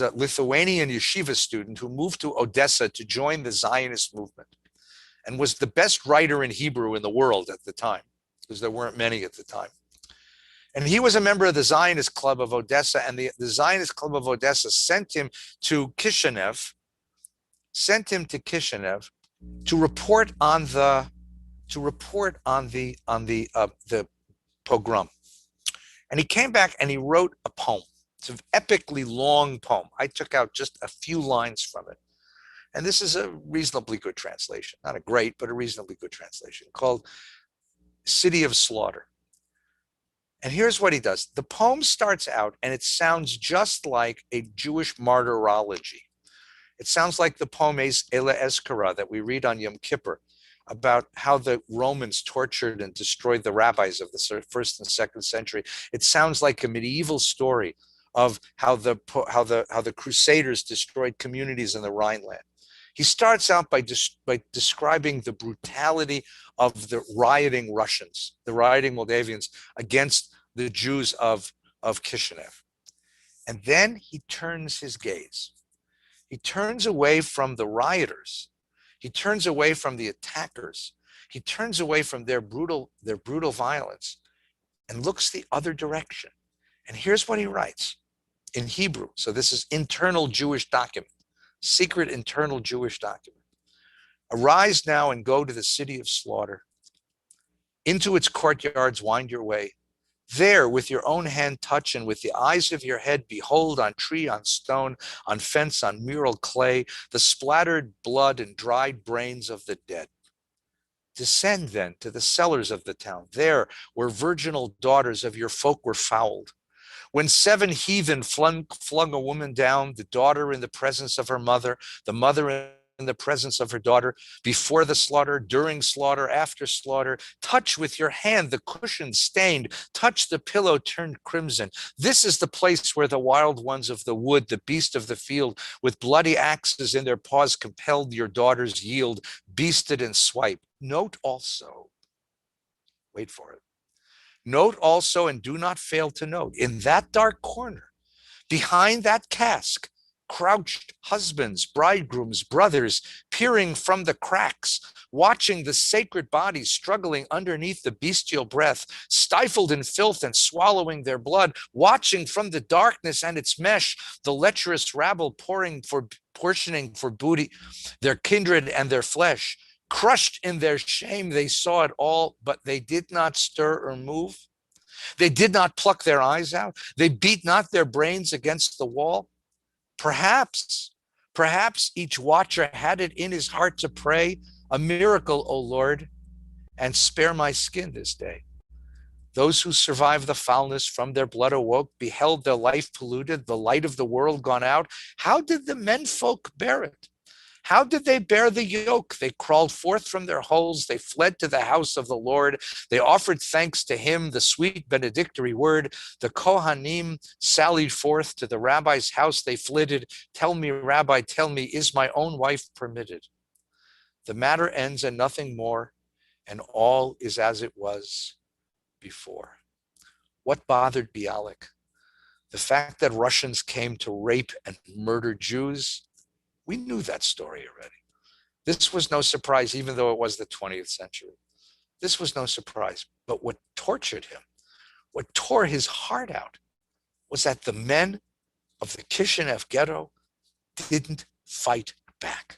a Lithuanian yeshiva student who moved to Odessa to join the Zionist movement and was the best writer in Hebrew in the world at the time, because there weren't many at the time. And he was a member of the Zionist Club of Odessa, and the Zionist Club of Odessa sent him to Kishinev to report on the pogrom. And he came back and he wrote a poem. It's an epically long poem. I took out just a few lines from it. And this is a reasonably good translation. Not a great, but a reasonably good translation, called City of Slaughter. And here's what he does. The poem starts out and it sounds just like a Jewish martyrology. It sounds like the poem Ela Eskara that we read on Yom Kippur about how the Romans tortured and destroyed the rabbis of the first and second century. It sounds like a medieval story of how the Crusaders destroyed communities in the Rhineland. He starts out by describing the brutality of the rioting Russians, the rioting Moldavians against the Jews of Kishinev. And then he turns his gaze. He turns away from the rioters. He turns away from the attackers. He turns away from their brutal violence and looks the other direction. And here's what he writes in Hebrew. So this is internal Jewish document, secret internal Jewish document. Arise now and go to the city of slaughter. Into its courtyards wind your way. There, with your own hand touch and with the eyes of your head, behold on tree, on stone, on fence, on mural clay, the splattered blood and dried brains of the dead. Descend then to the cellars of the town, there where virginal daughters of your folk were fouled. When 7 heathen flung a woman down, the daughter in the presence of her mother, the mother in the presence of her daughter, before the slaughter, during slaughter, after slaughter, touch with your hand the cushion stained, touch the pillow turned crimson. This is the place where the wild ones of the wood, the beast of the field, with bloody axes in their paws, compelled your daughters yield, beasted and swipe. Note also, wait for it. Note also, and do not fail to note, in that dark corner, behind that cask, crouched husbands, bridegrooms, brothers, peering from the cracks, watching the sacred bodies struggling underneath the bestial breath, stifled in filth and swallowing their blood, watching from the darkness and its mesh, the lecherous rabble portioning for booty, their kindred and their flesh. Crushed in their shame, they saw it all, but they did not stir or move. They did not pluck their eyes out. They beat not their brains against the wall. Perhaps each watcher had it in his heart to pray, a miracle, O Lord, and spare my skin this day. Those who survived the foulness from their blood awoke, beheld their life polluted, the light of the world gone out. How did the menfolk bear it? How did they bear the yoke? They crawled forth from their holes. They fled to the house of the Lord. They offered thanks to him, the sweet benedictory word. The Kohanim sallied forth to the rabbi's house. They flitted. Tell me, Rabbi, tell me, is my own wife permitted? The matter ends and nothing more, and all is as it was before. What bothered Bialik? The fact that Russians came to rape and murder Jews? We knew that story already. This was no surprise, even though it was the 20th century. This was no surprise. But what tortured him, what tore his heart out, was that the men of the Kishinev ghetto didn't fight back.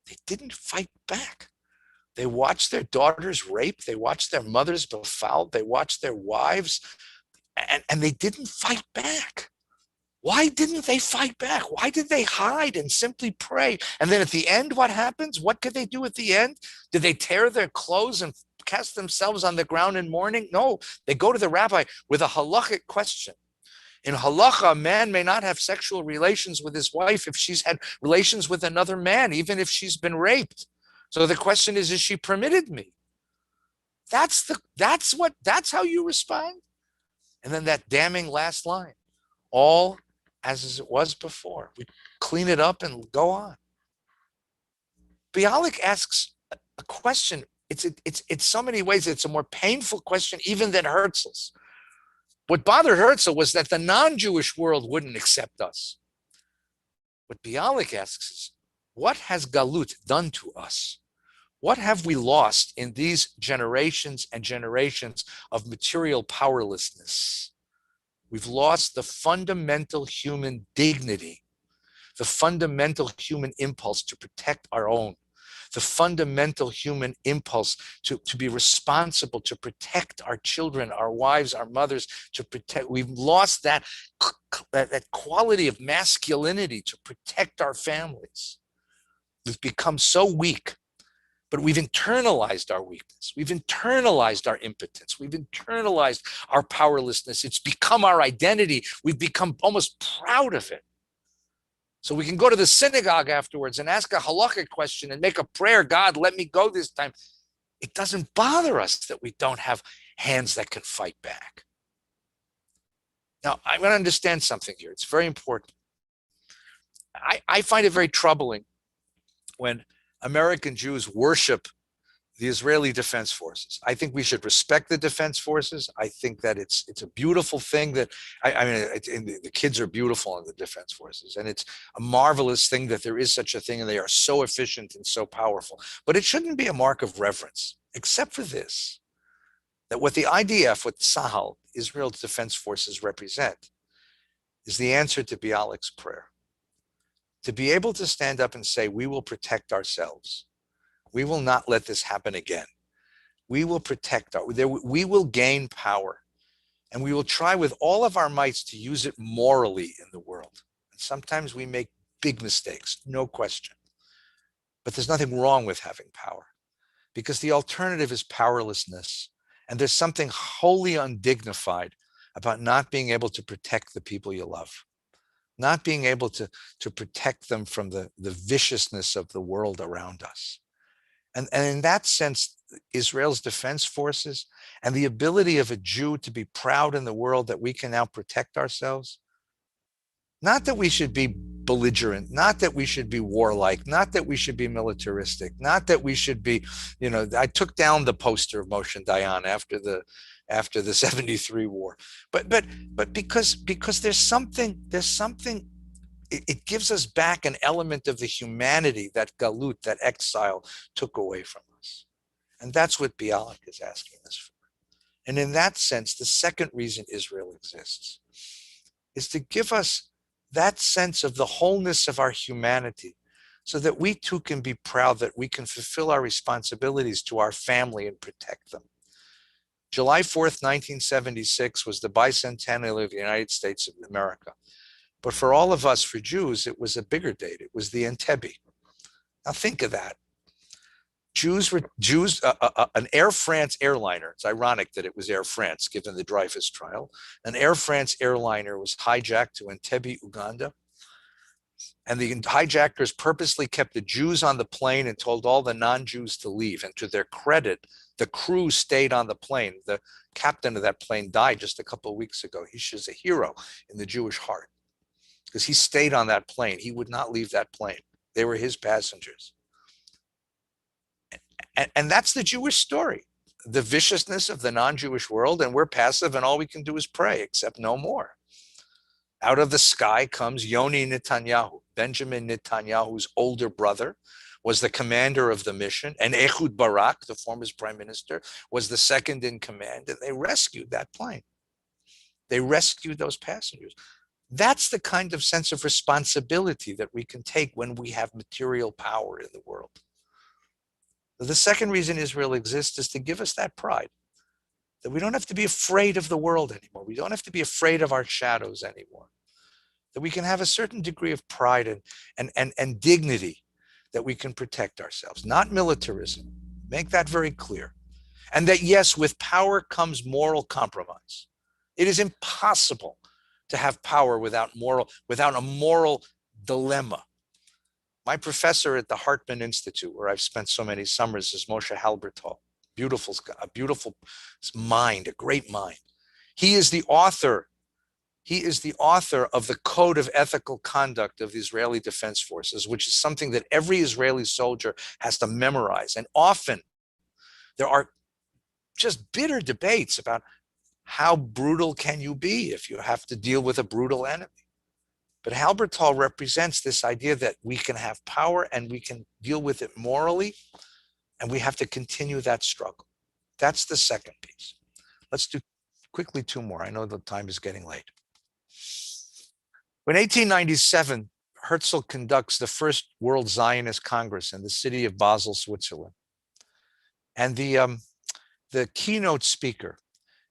They didn't fight back. They watched their daughters raped. They watched their mothers befouled. They watched their wives, and they didn't fight back. Why didn't they fight back? Why did they hide and simply pray? And then at the end, what happens? What could they do at the end? Did they tear their clothes and cast themselves on the ground in mourning? No, they go to the rabbi with a halachic question. In halacha, a man may not have sexual relations with his wife if she's had relations with another man, even if she's been raped. So the question is she permitted me? That's how you respond? And then that damning last line, all as it was before. We clean it up and go on. Bialik asks a question. It's so many ways, it's a more painful question even than Herzl's. What bothered Herzl was that the non-Jewish world wouldn't accept us. What Bialik asks is, what has Galut done to us? What have we lost in these generations and generations of material powerlessness? We've lost the fundamental human dignity, the fundamental human impulse to protect our own, the fundamental human impulse to be responsible, to protect our children, our wives, our mothers, to protect. We've lost that quality of masculinity to protect our families. We've become so weak. But we've internalized our weakness. We've internalized our impotence. We've internalized our powerlessness. It's become our identity. We've become almost proud of it. So we can go to the synagogue afterwards and ask a halachic question and make a prayer. God, let me go this time. It doesn't bother us that we don't have hands that can fight back. Now, I'm going to understand something here. It's very important. I find it very troubling when American Jews worship the Israeli Defense Forces. I think we should respect the Defense Forces. I think that it's a beautiful thing that, I mean, the kids are beautiful in the Defense Forces, and it's a marvelous thing that there is such a thing, and they are so efficient and so powerful. But it shouldn't be a mark of reverence, except for this, that what the IDF, what Tzahal, Israel's Defense Forces, represent is the answer to Bialik's prayer. To be able to stand up and say, we will protect ourselves. We will not let this happen again. We will protect we will gain power, and we will try with all of our mights to use it morally in the world. And sometimes we make big mistakes, no question. But there's nothing wrong with having power, because the alternative is powerlessness. And there's something wholly undignified about not being able to protect the people you love, not being able to protect them from the viciousness of the world around us. And in that sense, Israel's defense forces and the ability of a Jew to be proud in the world that we can now protect ourselves, not that we should be belligerent, not that we should be warlike, not that we should be militaristic, not that we should be, I took down the poster of Moshe Dayan after the 73 war, but because there's something, it gives us back an element of the humanity that galut, that exile, took away from us. And that's what Bialik is asking us for. And in that sense, the second reason Israel exists is to give us that sense of the wholeness of our humanity, so that we too can be proud that we can fulfill our responsibilities to our family and protect them. July 4th, 1976 was the bicentennial of the United States of America. But for all of us, for Jews, it was a bigger date. It was the Entebbe. Now think of that. An Air France airliner, it's ironic that it was Air France given the Dreyfus trial, an Air France airliner was hijacked to Entebbe, Uganda. And the hijackers purposely kept the Jews on the plane and told all the non-Jews to leave. And to their credit, the crew stayed on the plane. The captain of that plane died just a couple of weeks ago. He's a hero in the Jewish heart, because he stayed on that plane. He would not leave that plane. They were his passengers. And that's the Jewish story, the viciousness of the non-Jewish world, and we're passive, and all we can do is pray, except no more. Out of the sky comes Yoni Netanyahu. Benjamin Netanyahu's older brother was the commander of the mission, and Ehud Barak, the former prime minister, was the second in command, and they rescued that plane. They rescued those passengers. That's the kind of sense of responsibility that we can take when we have material power in the world. The second reason Israel exists is to give us that pride, that we don't have to be afraid of the world anymore. We don't have to be afraid of our shadows anymore. That we can have a certain degree of pride and dignity, that we can protect ourselves, not militarism. Make that very clear. And that, yes, with power comes moral compromise. It is impossible to have power without a moral dilemma. My professor at the Hartman Institute, where I've spent so many summers, is Moshe Halbertal. A beautiful mind, a great mind. He is the author of the Code of Ethical Conduct of the Israeli Defense Forces, which is something that every Israeli soldier has to memorize. And often there are just bitter debates about how brutal can you be if you have to deal with a brutal enemy. But Halbertal represents this idea that we can have power and we can deal with it morally, and we have to continue that struggle. That's the second piece. Let's do quickly two more. I know the time is getting late. When 1897, Herzl conducts the first World Zionist Congress in the city of Basel, Switzerland. And the keynote speaker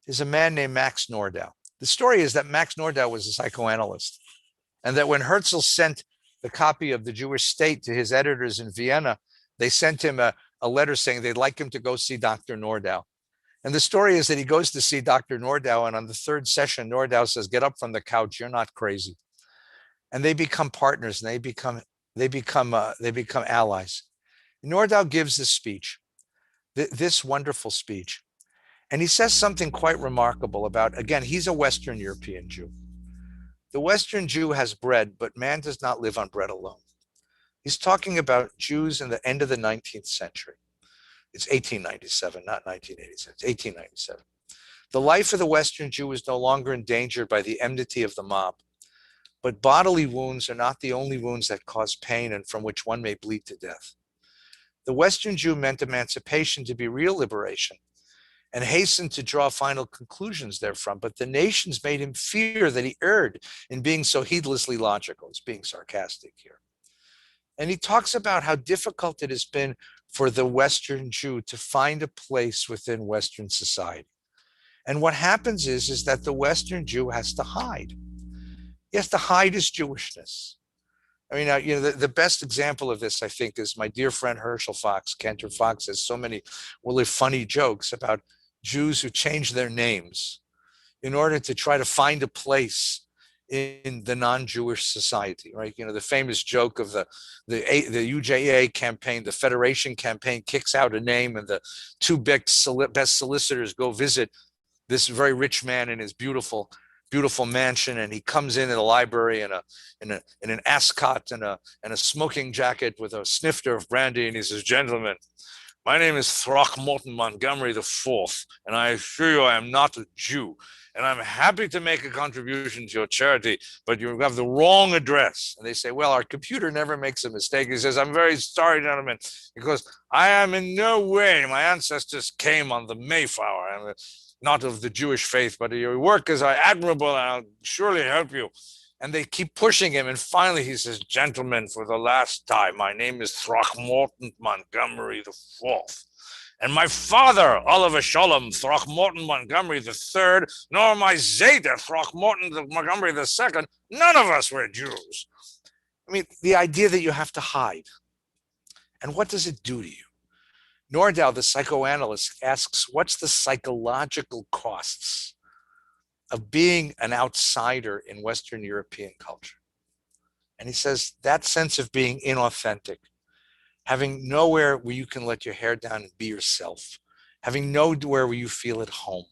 is a man named Max Nordau. The story is that Max Nordau was a psychoanalyst, and that when Herzl sent the copy of The Jewish State to his editors in Vienna, they sent him a letter saying they'd like him to go see Dr. Nordau. And the story is that he goes to see Dr. Nordau, and on the third session, Nordau says, "Get up from the couch, you're not crazy." And they become partners, and they become allies. Nordau gives this speech, this wonderful speech. And he says something quite remarkable about, again, he's a Western European Jew. The Western Jew has bread, but man does not live on bread alone. He's talking about Jews in the end of the 19th century. It's 1897, not 1987. It's 1897. The life of the Western Jew is no longer endangered by the enmity of the mob. But bodily wounds are not the only wounds that cause pain and from which one may bleed to death. The Western Jew meant emancipation to be real liberation and hastened to draw final conclusions therefrom, but the nations made him fear that he erred in being so heedlessly logical. He's being sarcastic here. And he talks about how difficult it has been for the Western Jew to find a place within Western society. And what happens is that the Western Jew has to hide. He has to hide his Jewishness. I mean, the best example of this, I think, is my dear friend Herschel Fox. Cantor Fox has so many really funny jokes about Jews who change their names in order to try to find a place in the non-Jewish society, right? The famous joke of the UJA campaign, the Federation campaign kicks out a name, and the two best solicitors go visit this very rich man in his beautiful mansion, and he comes in the library in an ascot and a smoking jacket with a snifter of brandy, and he says, "Gentlemen, my name is Throckmorton Montgomery IV, and I assure you I am not a Jew. And I'm happy to make a contribution to your charity, but you have the wrong address." And they say, "Well, our computer never makes a mistake." He says, "I'm very sorry, gentlemen, because I am in no way, my ancestors came on the Mayflower. I'm not of the Jewish faith, but your work is admirable, and I'll surely help you." And they keep pushing him. And finally he says, "Gentlemen, for the last time, my name is Throckmorton Montgomery IV. And my father, Oliver Sholem, Throckmorton Montgomery III, nor my Zeta, Throckmorton Montgomery II, none of us were Jews." I mean, the idea that you have to hide. And what does it do to you? Nordau, the psychoanalyst, asks, what's the psychological costs of being an outsider in Western European culture? And he says that sense of being inauthentic, having nowhere where you can let your hair down and be yourself, having nowhere where you feel at home,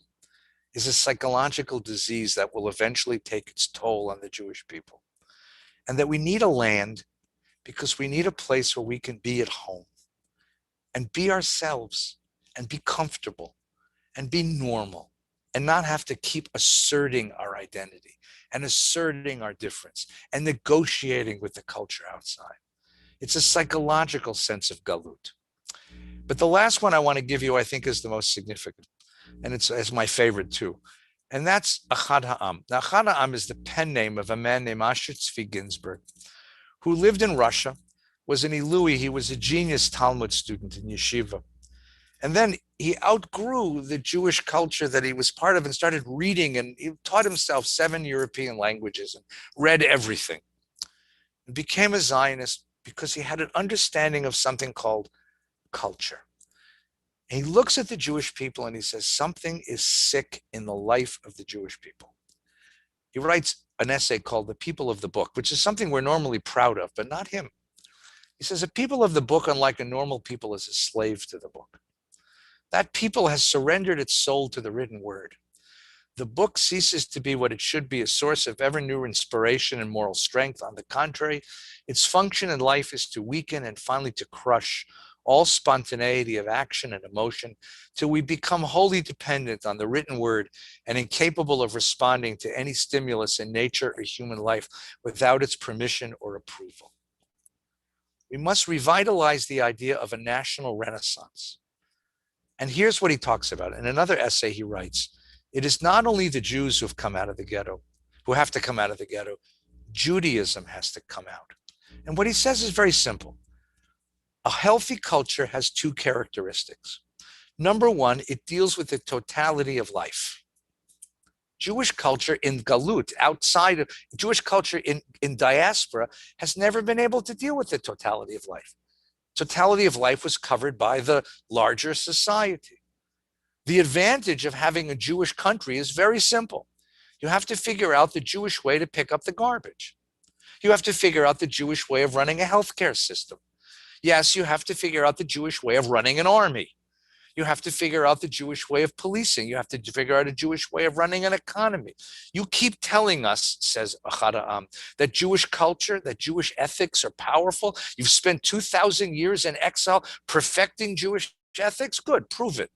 is a psychological disease that will eventually take its toll on the Jewish people. And that we need a land because we need a place where we can be at home and be ourselves and be comfortable and be normal and not have to keep asserting our identity and asserting our difference and negotiating with the culture outside. It's a psychological sense of galut. But the last one I want to give you, I think, is the most significant. And it's my favorite too. And that's Achad Ha'am. Now, Achad Ha'am is the pen name of a man named Asher Tzvi Ginsburg, who lived in Russia, was an Ilui. He was a genius Talmud student in yeshiva. And then he outgrew the Jewish culture that he was part of and started reading, and he taught himself 7 European languages and read everything. And became a Zionist because he had an understanding of something called culture. And he looks at the Jewish people and he says, something is sick in the life of the Jewish people. He writes an essay called The People of the Book, which is something we're normally proud of, but not him. He says, a people of the book, unlike a normal people, is a slave to the book. That people has surrendered its soul to the written word. The book ceases to be what it should be, a source of ever new inspiration and moral strength. On the contrary, its function in life is to weaken and finally to crush all spontaneity of action and emotion till we become wholly dependent on the written word and incapable of responding to any stimulus in nature or human life without its permission or approval. We must revitalize the idea of a national renaissance. And here's what he talks about. In another essay he writes, it is not only the Jews who have come out of the ghetto, who have to come out of the ghetto. Judaism has to come out. And what he says is very simple. A healthy culture has 2 characteristics. Number 1, it deals with the totality of life. Jewish culture in Galut, outside of Jewish culture in diaspora, has never been able to deal with the totality of life. Totality of life was covered by the larger society. The advantage of having a Jewish country is very simple. You have to figure out the Jewish way to pick up the garbage. You have to figure out the Jewish way of running a healthcare system. Yes, you have to figure out the Jewish way of running an army. You have to figure out the Jewish way of policing. You have to figure out a Jewish way of running an economy. You keep telling us, says Ahad Ha'am, that Jewish culture, that Jewish ethics are powerful. You've spent 2,000 years in exile perfecting Jewish ethics. Good, prove it.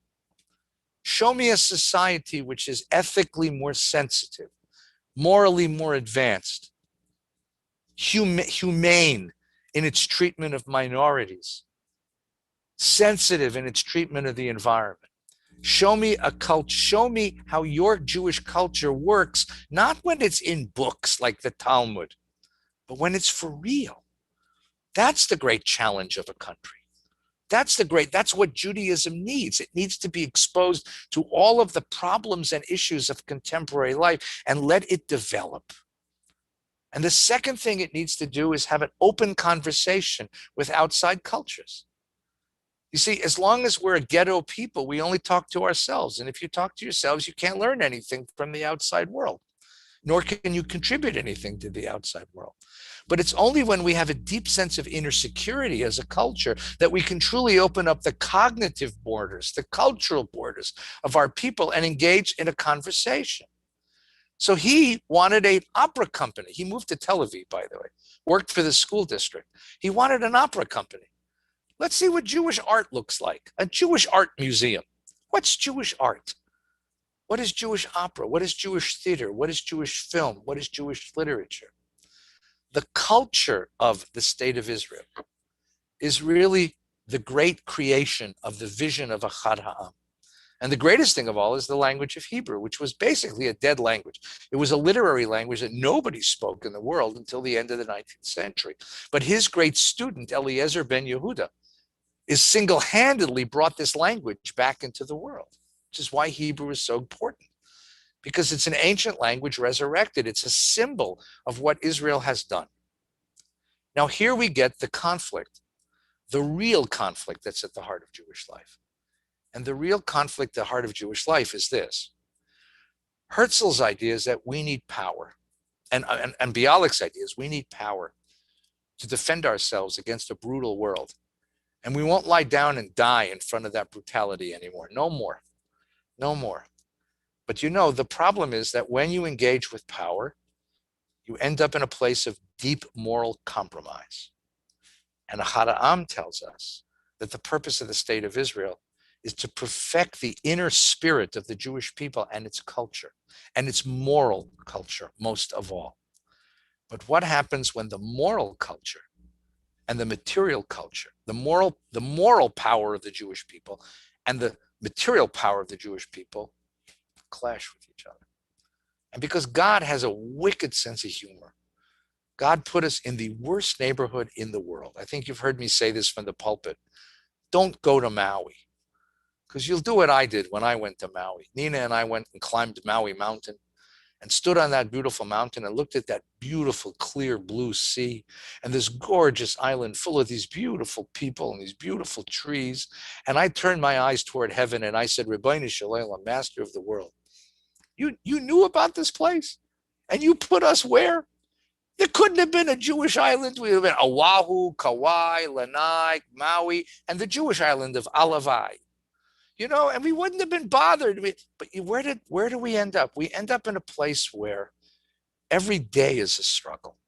Show me a society which is ethically more sensitive, morally more advanced, humane in its treatment of minorities, sensitive in its treatment of the environment. Show me a culture, show me how your Jewish culture works, not when it's in books like the Talmud, but when it's for real. That's the great challenge of a country. That's what Judaism needs. It needs to be exposed to all of the problems and issues of contemporary life and let it develop. And the second thing it needs to do is have an open conversation with outside cultures. You see, as long as we're a ghetto people, we only talk to ourselves. And if you talk to yourselves, you can't learn anything from the outside world, nor can you contribute anything to the outside world. But it's only when we have a deep sense of inner security as a culture that we can truly open up the cognitive borders, the cultural borders of our people and engage in a conversation. So he wanted an opera company. He moved to Tel Aviv, by the way, worked for the school district. He wanted an opera company. Let's see what Jewish art looks like. A Jewish art museum. What's Jewish art? What is Jewish opera? What is Jewish theater? What is Jewish film? What is Jewish literature? The culture of the state of Israel is really the great creation of the vision of Ahad Ha'am. And the greatest thing of all is the language of Hebrew, which was basically a dead language. It was a literary language that nobody spoke in the world until the end of the 19th century. But his great student, Eliezer ben Yehuda, is single-handedly brought this language back into the world, which is why Hebrew is so important, because it's an ancient language resurrected. It's a symbol of what Israel has done. Now, here we get the conflict, the real conflict that's at the heart of Jewish life. And the real conflict at the heart of Jewish life is this. Herzl's idea is that we need power, and Bialik's idea is we need power to defend ourselves against a brutal world. And we won't lie down and die in front of that brutality anymore. No more. No more. But you know, the problem is that when you engage with power, you end up in a place of deep moral compromise. And Ahad Ha'am tells us that the purpose of the state of Israel is to perfect the inner spirit of the Jewish people and its culture, and its moral culture, most of all. But what happens when the moral culture and the material culture, the moral power of the Jewish people and the material power of the Jewish people clash with each other? And because God has a wicked sense of humor, God put us in the worst neighborhood in the world. I think you've heard me say this from the pulpit. Don't go to Maui, because you'll do what I did when I went to Maui. Nina and I went and climbed Maui Mountain and stood on that beautiful mountain and looked at that beautiful, clear blue sea and this gorgeous island full of these beautiful people and these beautiful trees. And I turned my eyes toward heaven and I said, Rabbeinu Shalom, master of the world, you knew about this place and you put us where? There couldn't have been a Jewish island. We would have been Oahu, Kauai, Lanai, Maui, and the Jewish island of Alavai. You know, and we wouldn't have been bothered. But where do we end up? We end up in a place where every day is a struggle.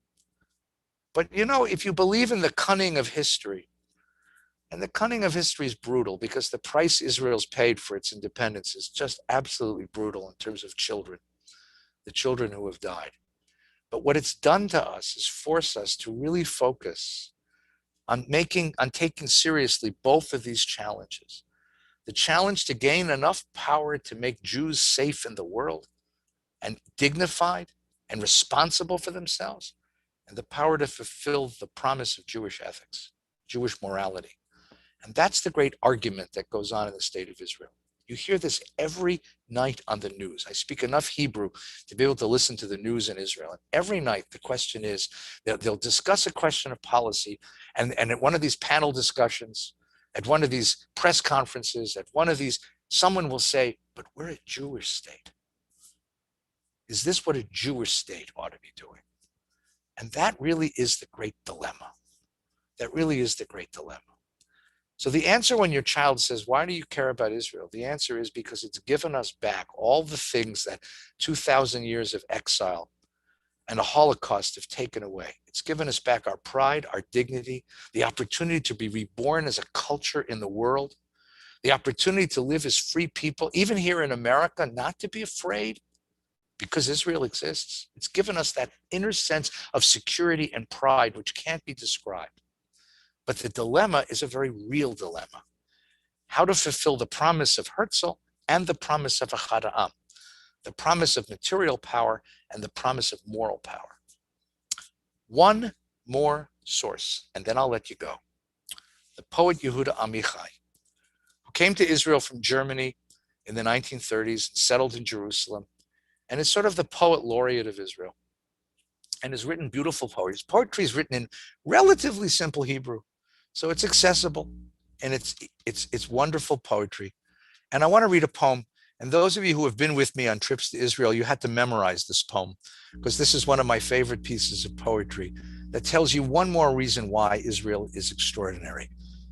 But you know, if you believe in the cunning of history, and the cunning of history is brutal because the price Israel's paid for its independence is just absolutely brutal in terms of children, the children who have died. But what it's done to us is force us to really focus on taking seriously both of these challenges. The challenge to gain enough power to make Jews safe in the world and dignified and responsible for themselves, and the power to fulfill the promise of Jewish ethics, Jewish morality. And that's the great argument that goes on in the state of Israel. You hear this every night on the news. I speak enough Hebrew to be able to listen to the news in Israel. And every night the question is, they'll discuss a question of policy, and at one of these panel discussions, at one of these press conferences, at one of these, someone will say, but we're a Jewish state. Is this what a Jewish state ought to be doing? And that really is the great dilemma. That really is the great dilemma. So the answer when your child says, why do you care about Israel? The answer is because it's given us back all the things that 2,000 years of exile and a Holocaust have taken away. It's given us back our pride, our dignity, the opportunity to be reborn as a culture in the world, the opportunity to live as free people, even here in America, not to be afraid because Israel exists. It's given us that inner sense of security and pride, which can't be described. But the dilemma is a very real dilemma. How to fulfill the promise of Herzl and the promise of Achad Ha'am, the promise of material power and the promise of moral power. One more source, and then I'll let you go. The poet Yehuda Amichai, who came to Israel from Germany in the 1930s and settled in Jerusalem, and is sort of the poet laureate of Israel, and has written beautiful poetry. His poetry is written in relatively simple Hebrew, so it's accessible, and it's wonderful poetry. And I want to read a poem. And those of you who have been with me on trips to Israel, you had to memorize this poem, because this is one of my favorite pieces of poetry that tells you one more reason why Israel is extraordinary.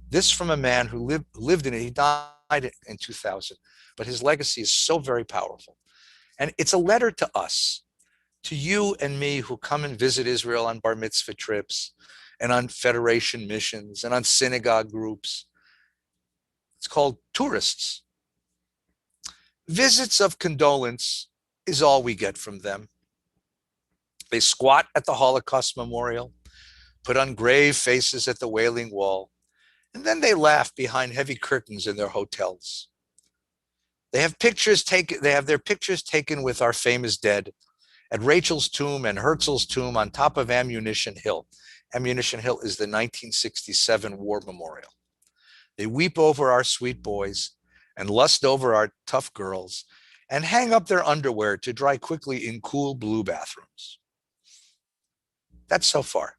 This from a man who lived in it. He died in 2000, but his legacy is so very powerful. And it's a letter to us, to you and me who come and visit Israel on bar mitzvah trips and on federation missions and on synagogue groups. It's called Tourists. Visits of condolence is all we get from them. They squat at the Holocaust Memorial, put on grave faces at the Wailing Wall, and then they laugh behind heavy curtains in their hotels. They have their pictures taken with our famous dead at Rachel's tomb and Herzl's tomb on top of Ammunition Hill. Ammunition Hill is the 1967 war memorial. They weep over our sweet boys and lust over our tough girls and hang up their underwear to dry quickly in cool blue bathrooms. That's so far.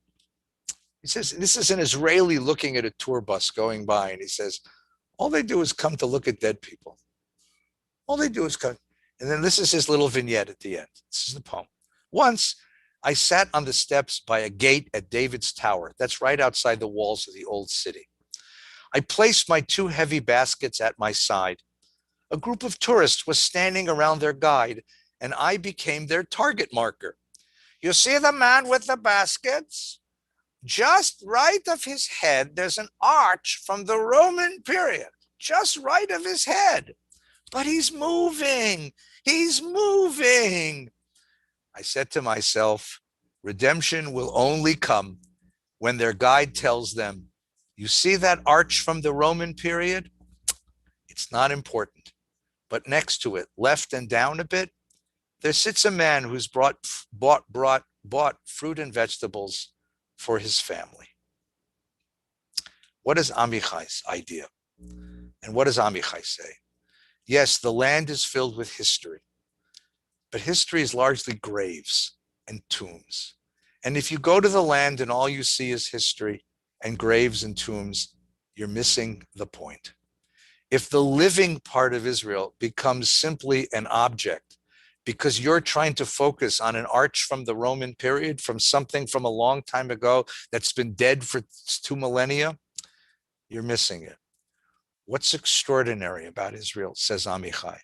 He says, this is an Israeli looking at a tour bus going by, and he says, all they do is come to look at dead people. All they do is come. And then this is his little vignette at the end. This is the poem. Once I sat on the steps by a gate at David's Tower. That's right outside the walls of the old city. I placed my 2 heavy baskets at my side. A group of tourists was standing around their guide, and I became their target marker. You see the man with the baskets? Just right of his head, there's an arch from the Roman period. Just right of his head. But he's moving. He's moving. I said to myself, redemption will only come when their guide tells them, you see that arch from the Roman period? It's not important. But next to it, left and down a bit, there sits a man who's bought fruit and vegetables for his family. What is Amichai's idea? And what does Amichai say? Yes, the land is filled with history, but history is largely graves and tombs. And if you go to the land and all you see is history and graves and tombs, you're missing the point. If the living part of Israel becomes simply an object because you're trying to focus on an arch from the Roman period, from something from a long time ago that's been dead for 2 millennia, you're missing it. What's extraordinary about Israel, says Amichai,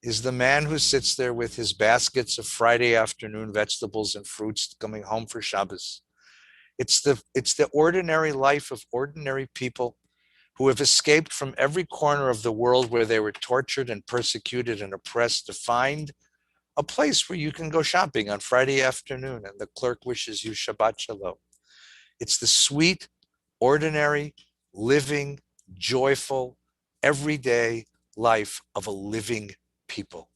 is the man who sits there with his baskets of Friday afternoon vegetables and fruits coming home for Shabbos. It's the ordinary life of ordinary people who have escaped from every corner of the world where they were tortured and persecuted and oppressed to find a place where you can go shopping on Friday afternoon and the clerk wishes you Shabbat Shalom. It's the sweet, ordinary, living, joyful, everyday life of a living people,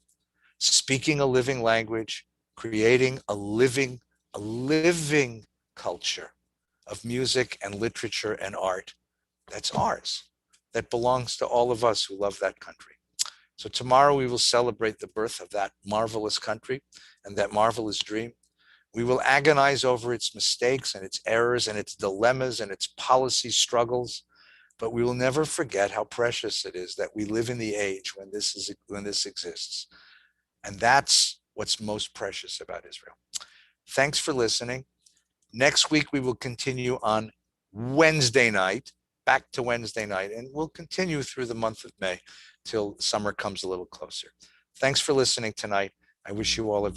speaking a living language, creating a living culture of music and literature and art that's ours, that belongs to all of us who love that country. So tomorrow we will celebrate the birth of that marvelous country and that marvelous dream. We will agonize over its mistakes and its errors and its dilemmas and its policy struggles, but we will never forget how precious it is that we live in the age when this exists. And that's what's most precious about Israel. Thanks for listening. Next week, we will continue on Wednesday night back to Wednesday night, and we'll continue through the month of May till summer comes a little closer. Thanks for listening tonight. I wish you all a